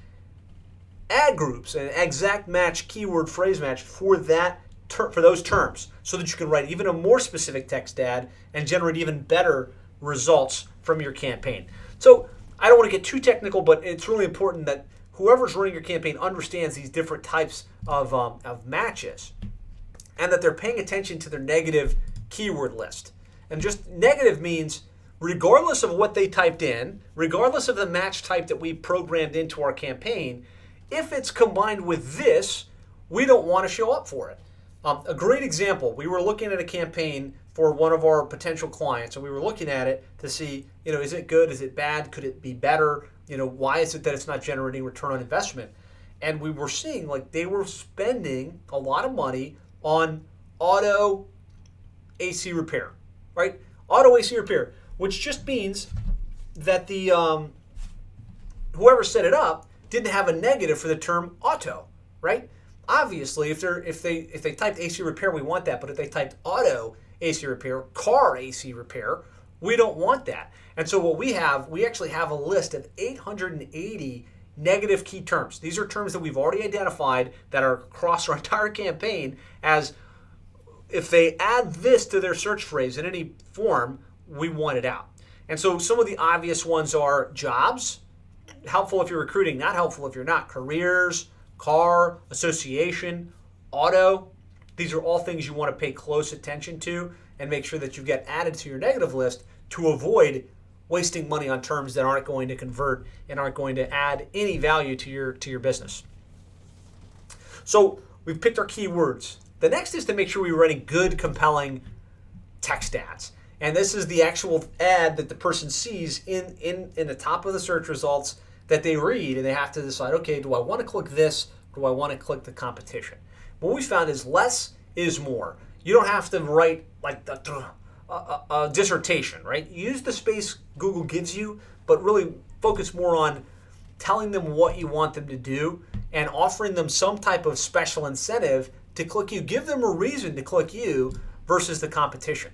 ad groups and exact match keyword phrase match for those terms, so that you can write even a more specific text ad and generate even better results from your campaign. So I don't want to get too technical, but it's really important that whoever's running your campaign understands these different types of matches, and that they're paying attention to their negative keyword list. And just negative means regardless of what they typed in, regardless of the match type that we programmed into our campaign, if it's combined with this, we don't want to show up for it. A great example, we were looking at a campaign for one of our potential clients, and we were looking at it to see, is it good, is it bad, could it be better, why is it that it's not generating return on investment? And we were seeing like they were spending a lot of money on auto AC repair, right? Auto AC repair, which just means that the whoever set it up didn't have a negative for the term auto, right? Obviously, if they typed AC repair, we want that. But if they typed auto AC repair, car AC repair, we don't want that. And so what we actually have a list of 880 negative key terms. These are terms that we've already identified that are across our entire campaign as if they add this to their search phrase in any form, we want it out. And so some of the obvious ones are jobs, helpful if you're recruiting, not helpful if you're not, careers, car, association, auto. These are all things you want to pay close attention to and make sure that you get added to your negative list to avoid wasting money on terms that aren't going to convert and aren't going to add any value to your business. So we've picked our keywords. The next is to make sure we're running good, compelling text ads. And this is the actual ad that the person sees in the top of the search results that they read, and they have to decide, okay, do I want to click this or do I want to click the competition? What we found is less is more. You don't have to write like a dissertation, right? Use the space Google gives you, but really focus more on telling them what you want them to do and offering them some type of special incentive to click you. Give them a reason to click you versus the competition.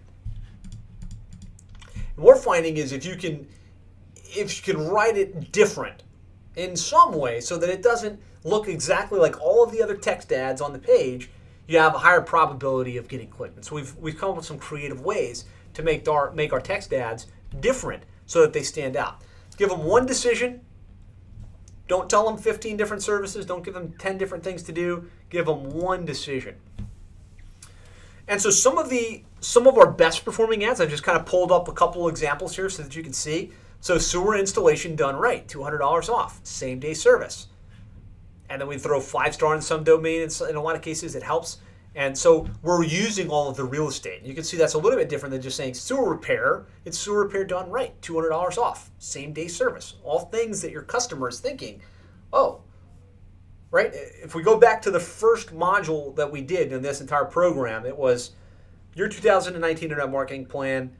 And what we're finding is if you can write it different in some way so that it doesn't look exactly like all of the other text ads on the page, you have a higher probability of getting clicked. And so we've come up with some creative ways to make our text ads different so that they stand out. Give them one decision. Don't tell them 15 different services. Don't give them 10 different things to do. Give them one decision. And so some of our best performing ads, I've just kind of pulled up a couple examples here so that you can see. So sewer installation done right, $200 off, same day service. And then we throw 5-star in some domain. In a lot of cases, it helps. And so we're using all of the real estate. You can see that's a little bit different than just saying sewer repair. It's sewer repair done right, $200 off, same day service. All things that your customer is thinking, oh, right? If we go back to the first module that we did in this entire program, it was your 2019 Internet Marketing Plan.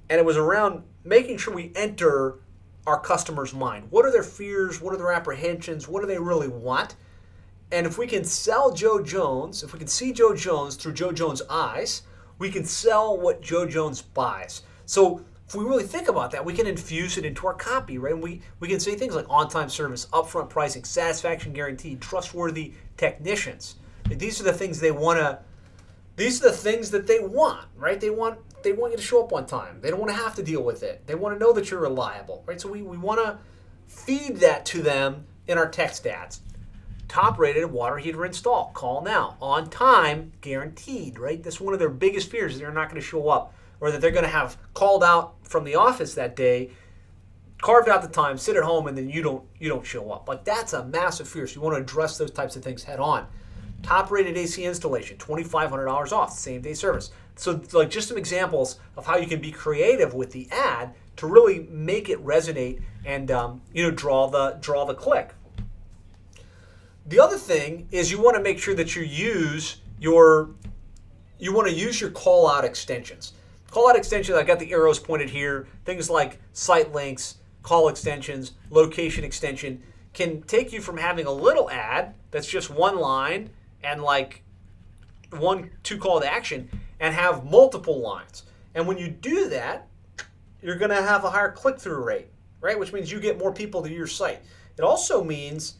And it was around making sure we enter our customer's mind. What are their fears? What are their apprehensions? What do they really want? And if we can sell Joe Jones, if we can see Joe Jones through Joe Jones' eyes, we can sell what Joe Jones buys. So if we really think about that, we can infuse it into our copy, right? And we can say things like on-time service, upfront pricing, satisfaction guaranteed, trustworthy technicians. These are the things they want These are the things that they want, right? They want you to show up on time. They don't want to have to deal with it. They want to know that you're reliable, right? So we want to feed that to them in our text ads. Top rated water heater install. Call now. On time, guaranteed, right? That's one of their biggest fears, is they're not going to show up, or that they're going to have called out from the office that day, carved out the time, sit at home, and then you don't show up. Like, that's a massive fear. So you want to address those types of things head on. Top rated AC installation, $2,500 off, same day service. So like, just some examples of how you can be creative with the ad to really make it resonate and draw the click. The other thing is you want to make sure that you want to use your call out extensions. Call out extensions, I got the arrows pointed here. Things like site links, call extensions, location extension can take you from having a little ad that's just one line and like two call to action, and have multiple lines. And when you do that, you're going to have a higher click-through rate, right? Which means you get more people to your site. It also means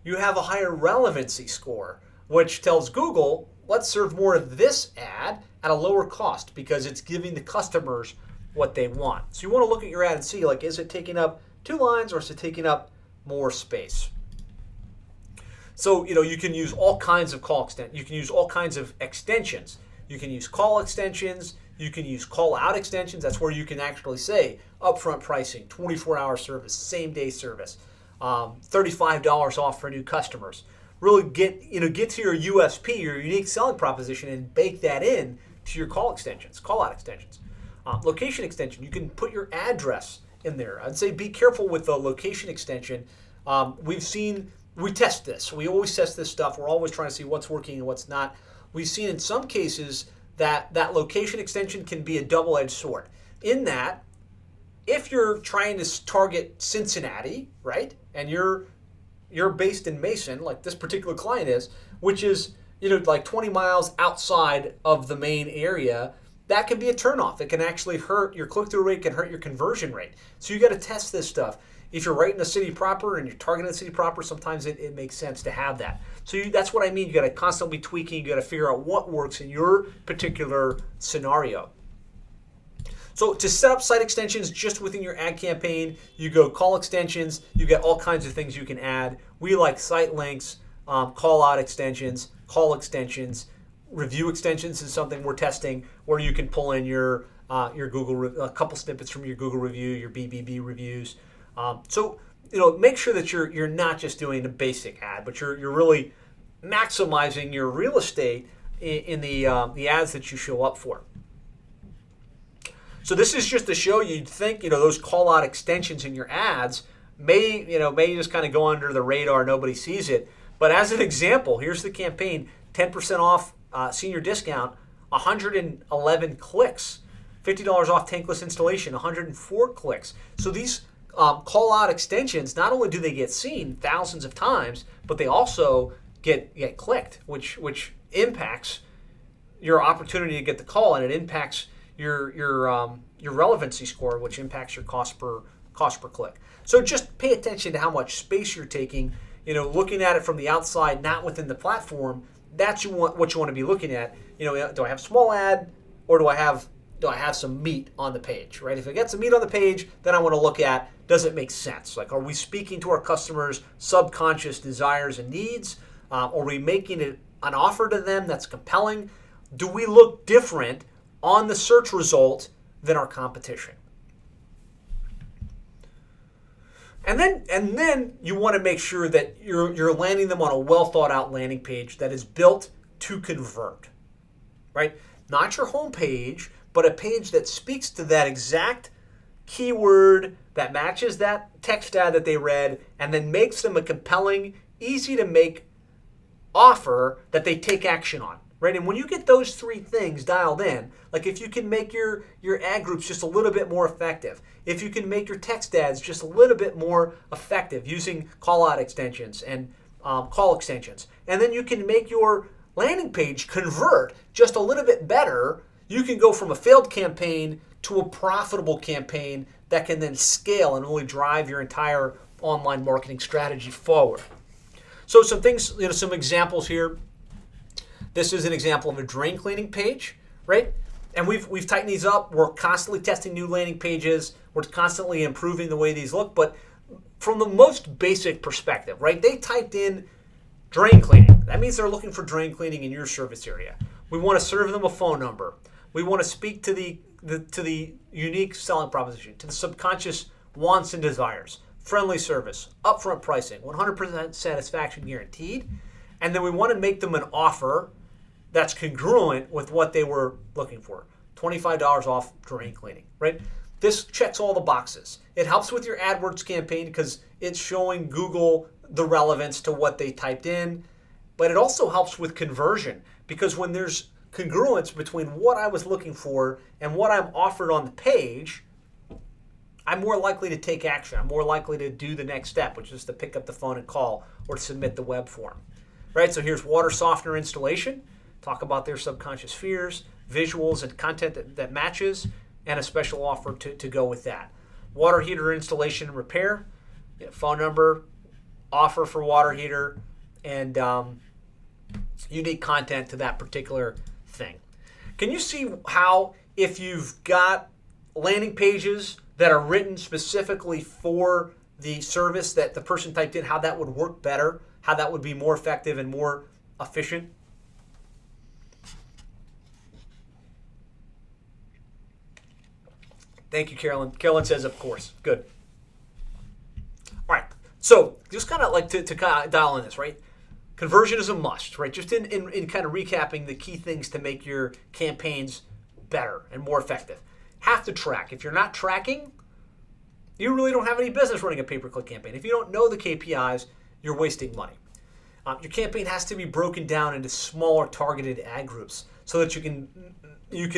you have a higher relevancy score, which tells Google, let's serve more of this ad at a lower cost because it's giving the customers what they want. So you want to look at your ad and see, like, is it taking up 2 lines or is it taking up more space? So, you can use all kinds of you can use all kinds of extensions. You can use call extensions. You can use call out extensions. That's where you can actually say upfront pricing, 24-hour service, same day service, $35 off for new customers. Really get to your USP, your unique selling proposition, and bake that in to your call out extensions. Location extension, you can put your address in there. I'd say be careful with the location extension. We test this. We always test this stuff. We're always trying to see what's working and what's not. We've seen in some cases that location extension can be a double-edged sword. In that, if you're trying to target Cincinnati, right, and you're based in Mason, like this particular client is, which is like 20 miles outside of the main area, that can be a turnoff. It can actually hurt your click-through rate, can hurt your conversion rate. So you got to test this stuff. If you're right in the city proper and you're targeting the city proper, sometimes it makes sense to have that. So that's what I mean. You got to constantly be tweaking. You got to figure out what works in your particular scenario. So to set up site extensions just within your ad campaign, you go call extensions. You get all kinds of things you can add. We like site links, call out extensions, call extensions, review extensions is something we're testing where you can pull in your Google, a couple snippets from your Google review, your BBB reviews. So make sure that you're not just doing a basic ad, but you're really maximizing your real estate in the ads that you show up for. So this is just to show you'd think those call out extensions in your ads may just kind of go under the radar, nobody sees it. But as an example, here's the campaign: 10% off senior discount, 111 clicks, $50 off tankless installation, 104 clicks. So these call out extensions, not only do they get seen thousands of times, but they also get clicked, which impacts your opportunity to get the call, and it impacts your relevancy score, which impacts your cost per click. So just pay attention to how much space you're taking. Looking at it from the outside, not within the platform. That's what you want to be looking at. Do I have a small ad, or do I have some meat on the page, right? If I get some meat on the page, then I want to look at, does it make sense? Like, are we speaking to our customers' subconscious desires and needs? Are we making it an offer to them that's compelling? Do we look different on the search result than our competition? And then you want to make sure that you're landing them on a well thought out landing page that is built to convert, right? Not your home page, but a page that speaks to that exact keyword that matches that text ad that they read, and then makes them a compelling, easy to make offer that they take action on, right? And when you get those 3 things dialed in, like if you can make your ad groups just a little bit more effective, if you can make your text ads just a little bit more effective using call out extensions and call extensions, and then you can make your landing page convert just a little bit better, you can go from a failed campaign to a profitable campaign that can then scale and really drive your entire online marketing strategy forward. So some things, some examples here. This is an example of a drain cleaning page, right? And we've tightened these up. We're constantly testing new landing pages. We're constantly improving the way these look. But from the most basic perspective, right? They typed in drain cleaning. That means they're looking for drain cleaning in your service area. We want to serve them a phone number. We want to speak to the unique selling proposition, to the subconscious wants and desires, friendly service, upfront pricing, 100% satisfaction guaranteed. And then we want to make them an offer that's congruent with what they were looking for. $25 off drain cleaning, right? This checks all the boxes. It helps with your AdWords campaign because it's showing Google the relevance to what they typed in, but it also helps with conversion because when there's congruence between what I was looking for and what I'm offered on the page, I'm more likely to take action. I'm more likely to do the next step, which is to pick up the phone and call or to submit the web form, right? So here's water softener installation. Talk about their subconscious fears, visuals and content that matches, and a special offer to go with that. Water heater installation and repair, phone number, offer for water heater, and unique content to that particular thing. Can you see how if you've got landing pages that are written specifically for the service that the person typed in, how that would work better, how that would be more effective and more efficient? Thank you, Carolyn. Carolyn says, of course. Good. All right. So just kind of like to kind of dial in this, right? Conversion is a must, right? Just in kind of recapping the key things to make your campaigns better and more effective. Have to track. If you're not tracking, you really don't have any business running a pay-per-click campaign. If you don't know the KPIs, you're wasting money. Your campaign has to be broken down into smaller targeted ad groups so that you can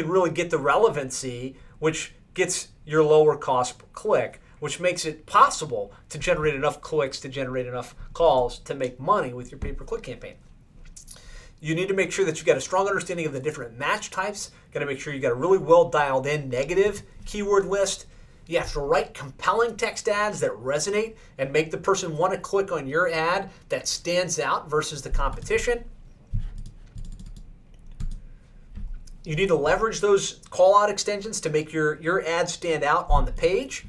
really get the relevancy, which gets your lower cost per click, which makes it possible to generate enough clicks, to generate enough calls, to make money with your pay-per-click campaign. You need to make sure that you got a strong understanding of the different match types. Got to make sure you got a really well dialed in negative keyword list. You have to write compelling text ads that resonate and make the person want to click on your ad that stands out versus the competition. You need to leverage those call-out extensions to make your ad stand out on the page.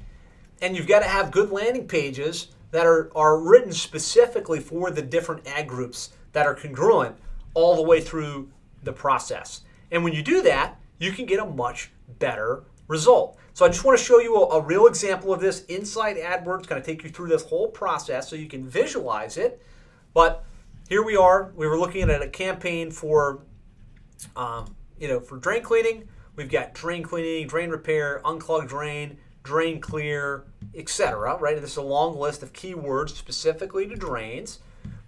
And you've got to have good landing pages that are written specifically for the different ad groups that are congruent all the way through the process. And when you do that, you can get a much better result. So I just want to show you a real example of this inside AdWords, kind of take you through this whole process so you can visualize it. But here we are. We were looking at a campaign for drain cleaning. We've got drain cleaning, drain repair, unclogged drain clear, etc. Right? And this is a long list of keywords specifically to drains.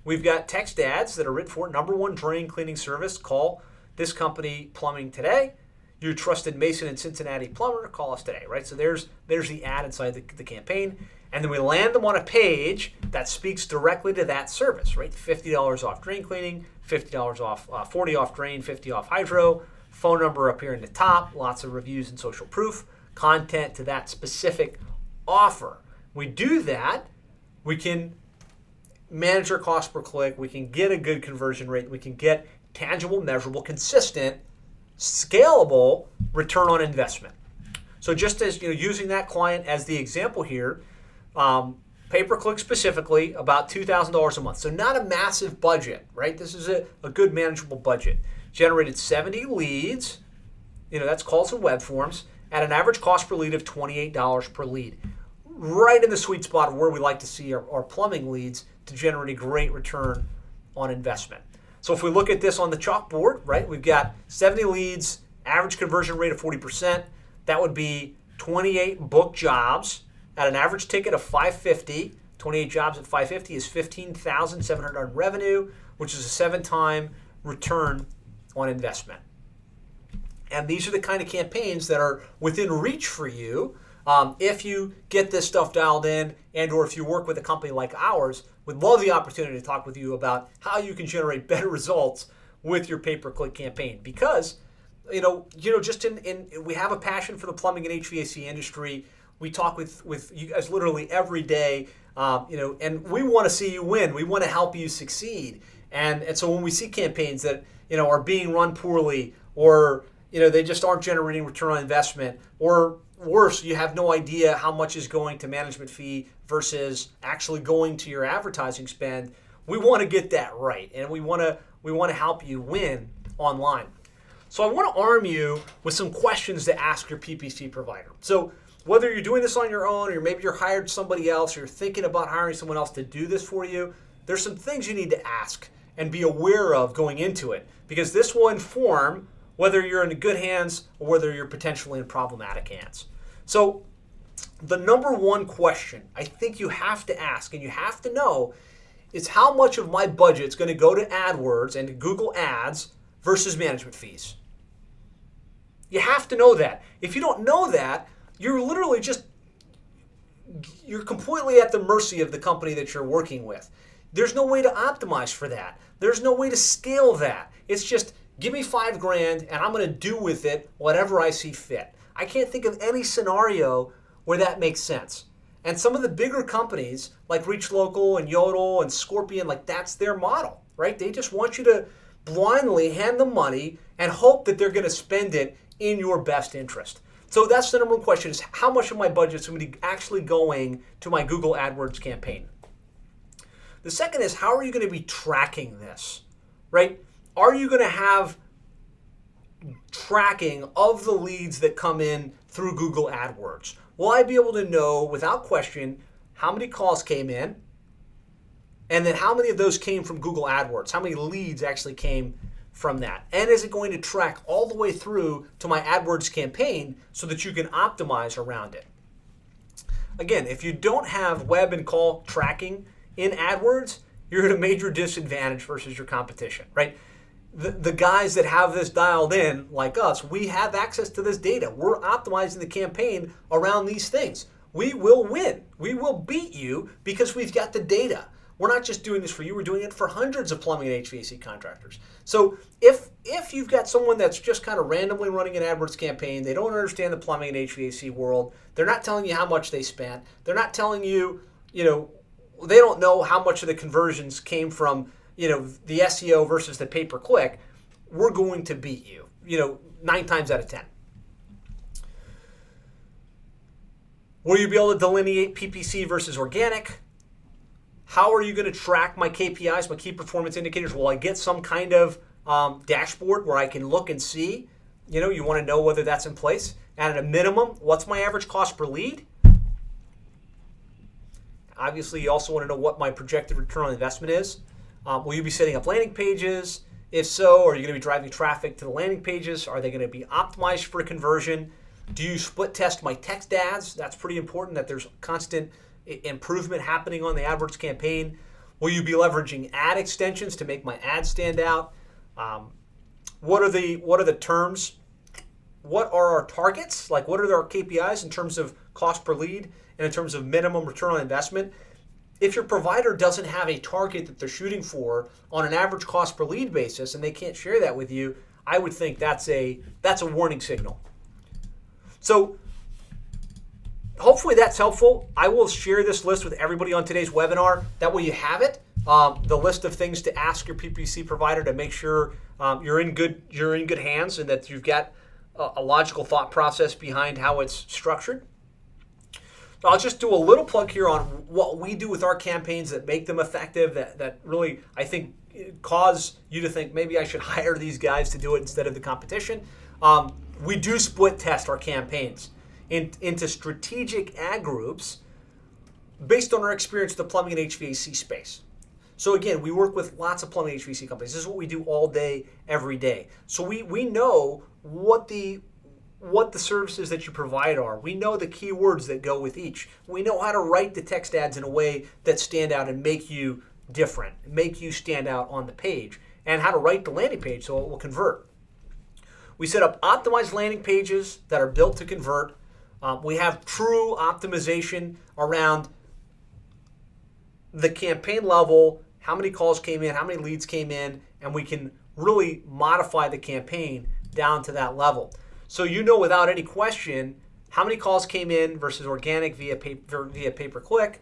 We've got text ads that are written for number one drain cleaning service. Call this company plumbing today. Your trusted Mason and Cincinnati plumber, call us today. Right? So there's the ad inside the campaign. And then we land them on a page that speaks directly to that service. Right? $50 off drain cleaning, $50 off, 40 off drain, 50 off hydro. Phone number up here in the top, lots of reviews and social proof, content to that specific offer. We do that, we can manage our cost per click, we can get a good conversion rate, we can get tangible, measurable, consistent, scalable return on investment. So just as using that client as the example here, pay-per-click specifically, about $2,000 a month. So not a massive budget, right? This is a good manageable budget. Generated 70 leads, that's calls and web forms, at an average cost per lead of $28 per lead. Right in the sweet spot of where we like to see our plumbing leads to generate a great return on investment. So if we look at this on the chalkboard, right, we've got 70 leads, average conversion rate of 40%. That would be 28 booked jobs at an average ticket of $550. 28 jobs at $550 is $15,700 in revenue, which is a 7-time return on investment. And these are the kind of campaigns that are within reach for you if you get this stuff dialed in, and or if you work with a company like ours. We'd love the opportunity to talk with you about how you can generate better results with your pay-per-click campaign. Because just we have a passion for the plumbing and HVAC industry. We talk with you guys literally every day, and we want to see you win. We want to help you succeed. And so when we see campaigns that are being run poorly, or they just aren't generating return on investment, or worse, you have no idea how much is going to management fee versus actually going to your advertising spend. We want to get that right, and we want to help you win online. So I want to arm you with some questions to ask your PPC provider. So whether you're doing this on your own, or maybe you're hired somebody else, or you're thinking about hiring someone else to do this for you, there's some things you need to ask and be aware of going into it, because this will inform whether you're in good hands or whether you're potentially in problematic hands. So the number one question I think you have to ask and you have to know is how much of my budget is going to go to AdWords and to Google Ads versus management fees. You have to know that. If you don't know that, you're completely at the mercy of the company that you're working with. There's no way to optimize for that. There's no way to scale that. It's just, give me $5,000 and I'm going to do with it whatever I see fit. I can't think of any scenario where that makes sense. And some of the bigger companies like Reach Local and Yodel and Scorpion, like that's their model, right? They just want you to blindly hand them money and hope that they're going to spend it in your best interest. So that's the number one question, is how much of my budget is actually going to my Google AdWords campaign? The second is, how are you going to be tracking this, right? Are you going to have tracking of the leads that come in through Google AdWords? Will I be able to know without question how many calls came in, and then how many of those came from Google AdWords? How many leads actually came from that? And is it going to track all the way through to my AdWords campaign so that you can optimize around it? Again, if you don't have web and call tracking in AdWords, you're at a major disadvantage versus your competition, right? The guys that have this dialed in, like us, we have access to this data. We're optimizing the campaign around these things. We will win. We will beat you because we've got the data. We're not just doing this for you, we're doing it for hundreds of plumbing and HVAC contractors. So if you've got someone that's just kind of randomly running an AdWords campaign, they don't understand the plumbing and HVAC world, they're not telling you how much they spent, they're not telling you, they don't know how much of the conversions came from, the SEO versus the pay-per-click, we're going to beat you, 9 times out of 10. Will you be able to delineate PPC versus organic? How are you going to track my KPIs, my key performance indicators? Will I get some kind of dashboard where I can look and see? You want to know whether that's in place. And at a minimum, what's my average cost per lead? Obviously, you also want to know what my projected return on investment is. Will you be setting up landing pages? If so, are you going to be driving traffic to the landing pages? Are they going to be optimized for conversion? Do you split test my text ads? That's pretty important, that there's constant improvement happening on the AdWords campaign. Will you be leveraging ad extensions to make my ads stand out? What are the terms? What are our targets? Like, what are our KPIs in terms of cost per lead and in terms of minimum return on investment? If your provider doesn't have a target that they're shooting for on an average cost per lead basis and they can't share that with you, I would think that's a warning signal. So hopefully that's helpful. I will share this list with everybody on today's webinar. That way you have it, the list of things to ask your PPC provider to make sure you're in good hands and that you've got a logical thought process behind how it's structured. I'll just do a little plug here on what we do with our campaigns that make them effective, that really, I think, cause you to think maybe I should hire these guys to do it instead of the competition. We do split test our campaigns into strategic ad groups based on our experience in the plumbing and HVAC space. So again, we work with lots of plumbing and HVAC companies. This is what we do all day, every day. So we know what the services that you provide are. We know the keywords that go with each. We know how to write the text ads in a way that stand out and make you different, make you stand out on the page, and how to write the landing page so it will convert. We set up optimized landing pages that are built to convert. We have true optimization around the campaign level, how many calls came in, how many leads came in, and we can really modify the campaign down to that level. So without any question how many calls came in versus organic via pay-per-click.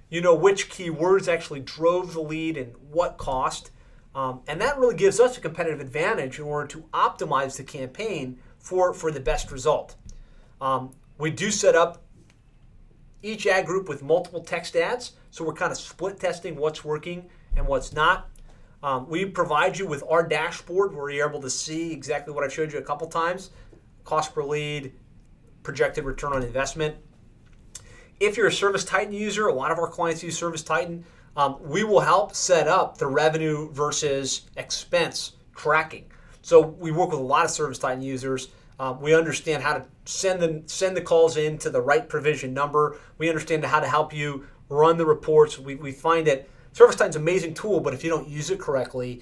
You know which keywords actually drove the lead and what cost. And that really gives us a competitive advantage in order to optimize the campaign for the best result. We do set up each ad group with multiple text ads, so we're kind of split testing what's working and what's not. We provide you with our dashboard where you're able to see exactly what I showed you a couple times: cost per lead, projected return on investment. If you're a Service Titan user, a lot of our clients use Service Titan, we will help set up the revenue versus expense tracking. So we work with a lot of Service Titan users. We understand how to send the calls in to the right provision number. We understand how to help you run the reports. We find that Service Titan's an amazing tool, but if you don't use it correctly,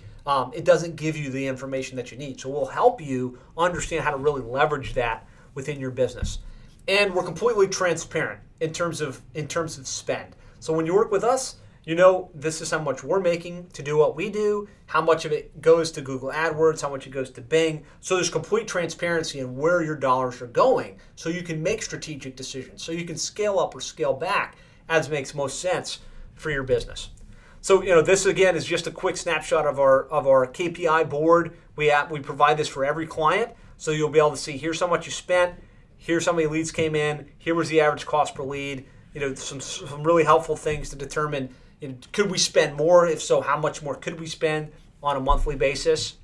it doesn't give you the information that you need. So we'll help you understand how to really leverage that within your business. And we're completely transparent in terms of spend. So when you work with us, you know this is how much we're making to do what we do, how much of it goes to Google AdWords, how much it goes to Bing. So there's complete transparency in where your dollars are going, so you can make strategic decisions, so you can scale up or scale back as makes most sense for your business. So this again is just a quick snapshot of our KPI board. We provide this for every client, so you'll be able to see here's how much you spent, here's how many leads came in, here was the average cost per lead. Some really helpful things to determine. Could we spend more? If so, how much more could we spend on a monthly basis?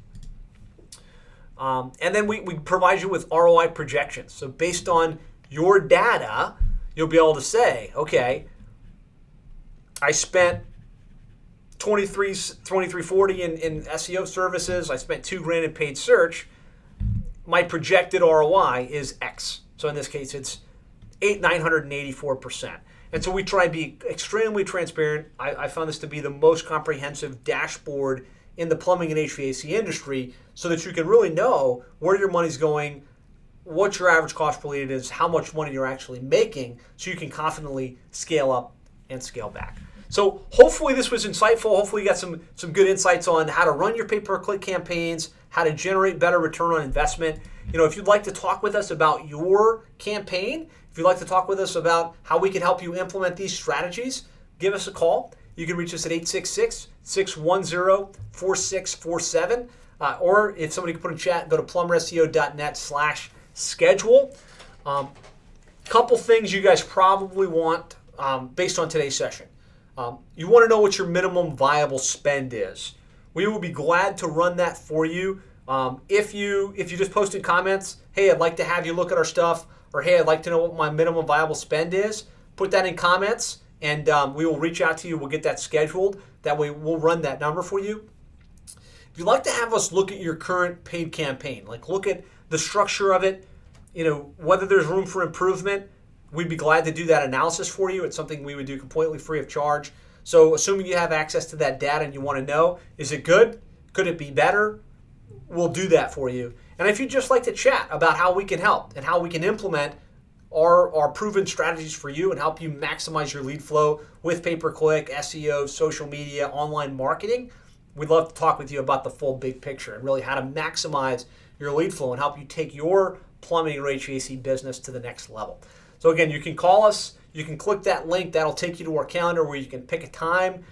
And then we provide you with ROI projections. So based on your data, you'll be able to say, okay, I spent $23.40 in SEO services. I spent $2,000 in paid search. My projected ROI is X. So in this case, it's 984%. And so we try to be extremely transparent. I found this to be the most comprehensive dashboard in the plumbing and HVAC industry, so that you can really know where your money's going, what your average cost per lead is, how much money you're actually making, so you can confidently scale up and scale back. So hopefully this was insightful. Hopefully you got some good insights on how to run your pay-per-click campaigns, how to generate better return on investment. If you'd like to talk with us about your campaign, if you'd like to talk with us about how we can help you implement these strategies, give us a call. You can reach us at 866-610-4647. Or if somebody can put in chat, go to plumberseo.net/schedule. Couple things you guys probably want based on today's session. You want to know what your minimum viable spend is. We will be glad to run that for you. If you just post in comments, hey, I'd like to have you look at our stuff, or hey, I'd like to know what my minimum viable spend is, put that in comments, and we will reach out to you. We'll get that scheduled. That way we'll run that number for you. If you'd like to have us look at your current paid campaign, like look at the structure of it, whether there's room for improvement, we'd be glad to do that analysis for you. It's something we would do completely free of charge. So assuming you have access to that data and you want to know, is it good? Could it be better? We'll do that for you. And if you'd just like to chat about how we can help and how we can implement our proven strategies for you and help you maximize your lead flow with pay-per-click, SEO, social media, online marketing, we'd love to talk with you about the full big picture and really how to maximize your lead flow and help you take your plumbing or HVAC business to the next level. So again, you can call us. You can click that link. That'll take you to our calendar where you can pick a time.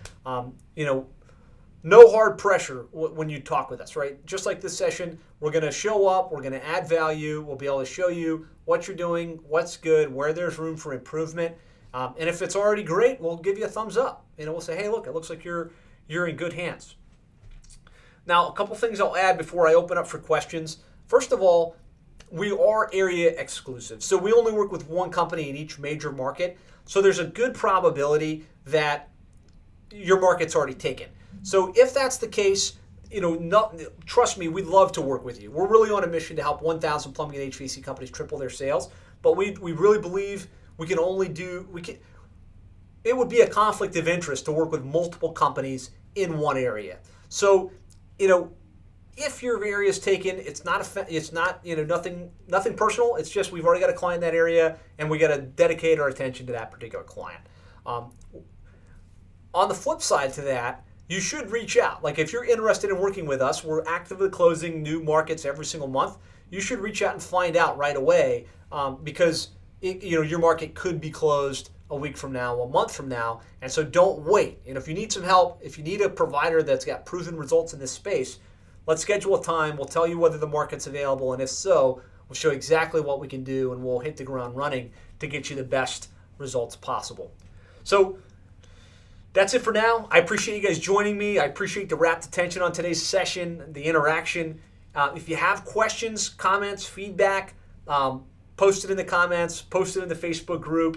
No hard pressure when you talk with us, right? Just like this session, we're going to show up. We're going to add value. We'll be able to show you what you're doing, what's good, where there's room for improvement. And if it's already great, we'll give you a thumbs up. We'll say, hey, look, it looks like you're in good hands. Now, a couple things I'll add before I open up for questions. First of all, we are area exclusive. So we only work with one company in each major market. So there's a good probability that your market's already taken. So if that's the case, trust me, we'd love to work with you. We're really on a mission to help 1,000 plumbing and HVAC companies triple their sales. But we really believe it would be a conflict of interest to work with multiple companies in one area. So, if your area is taken, it's not nothing personal. It's just we've already got a client in that area, and we got to dedicate our attention to that particular client. On the flip side to that, you should reach out. Like if you're interested in working with us, we're actively closing new markets every single month. You should reach out and find out right away because your market could be closed a week from now, a month from now. And so don't wait. And if you need some help, if you need a provider that's got proven results in this space, let's schedule a time. We'll tell you whether the market's available. And if so, we'll show you exactly what we can do, and we'll hit the ground running to get you the best results possible. So that's it for now. I appreciate you guys joining me. I appreciate the rapt attention on today's session, the interaction. If you have questions, comments, feedback, post it in the comments, post it in the Facebook group.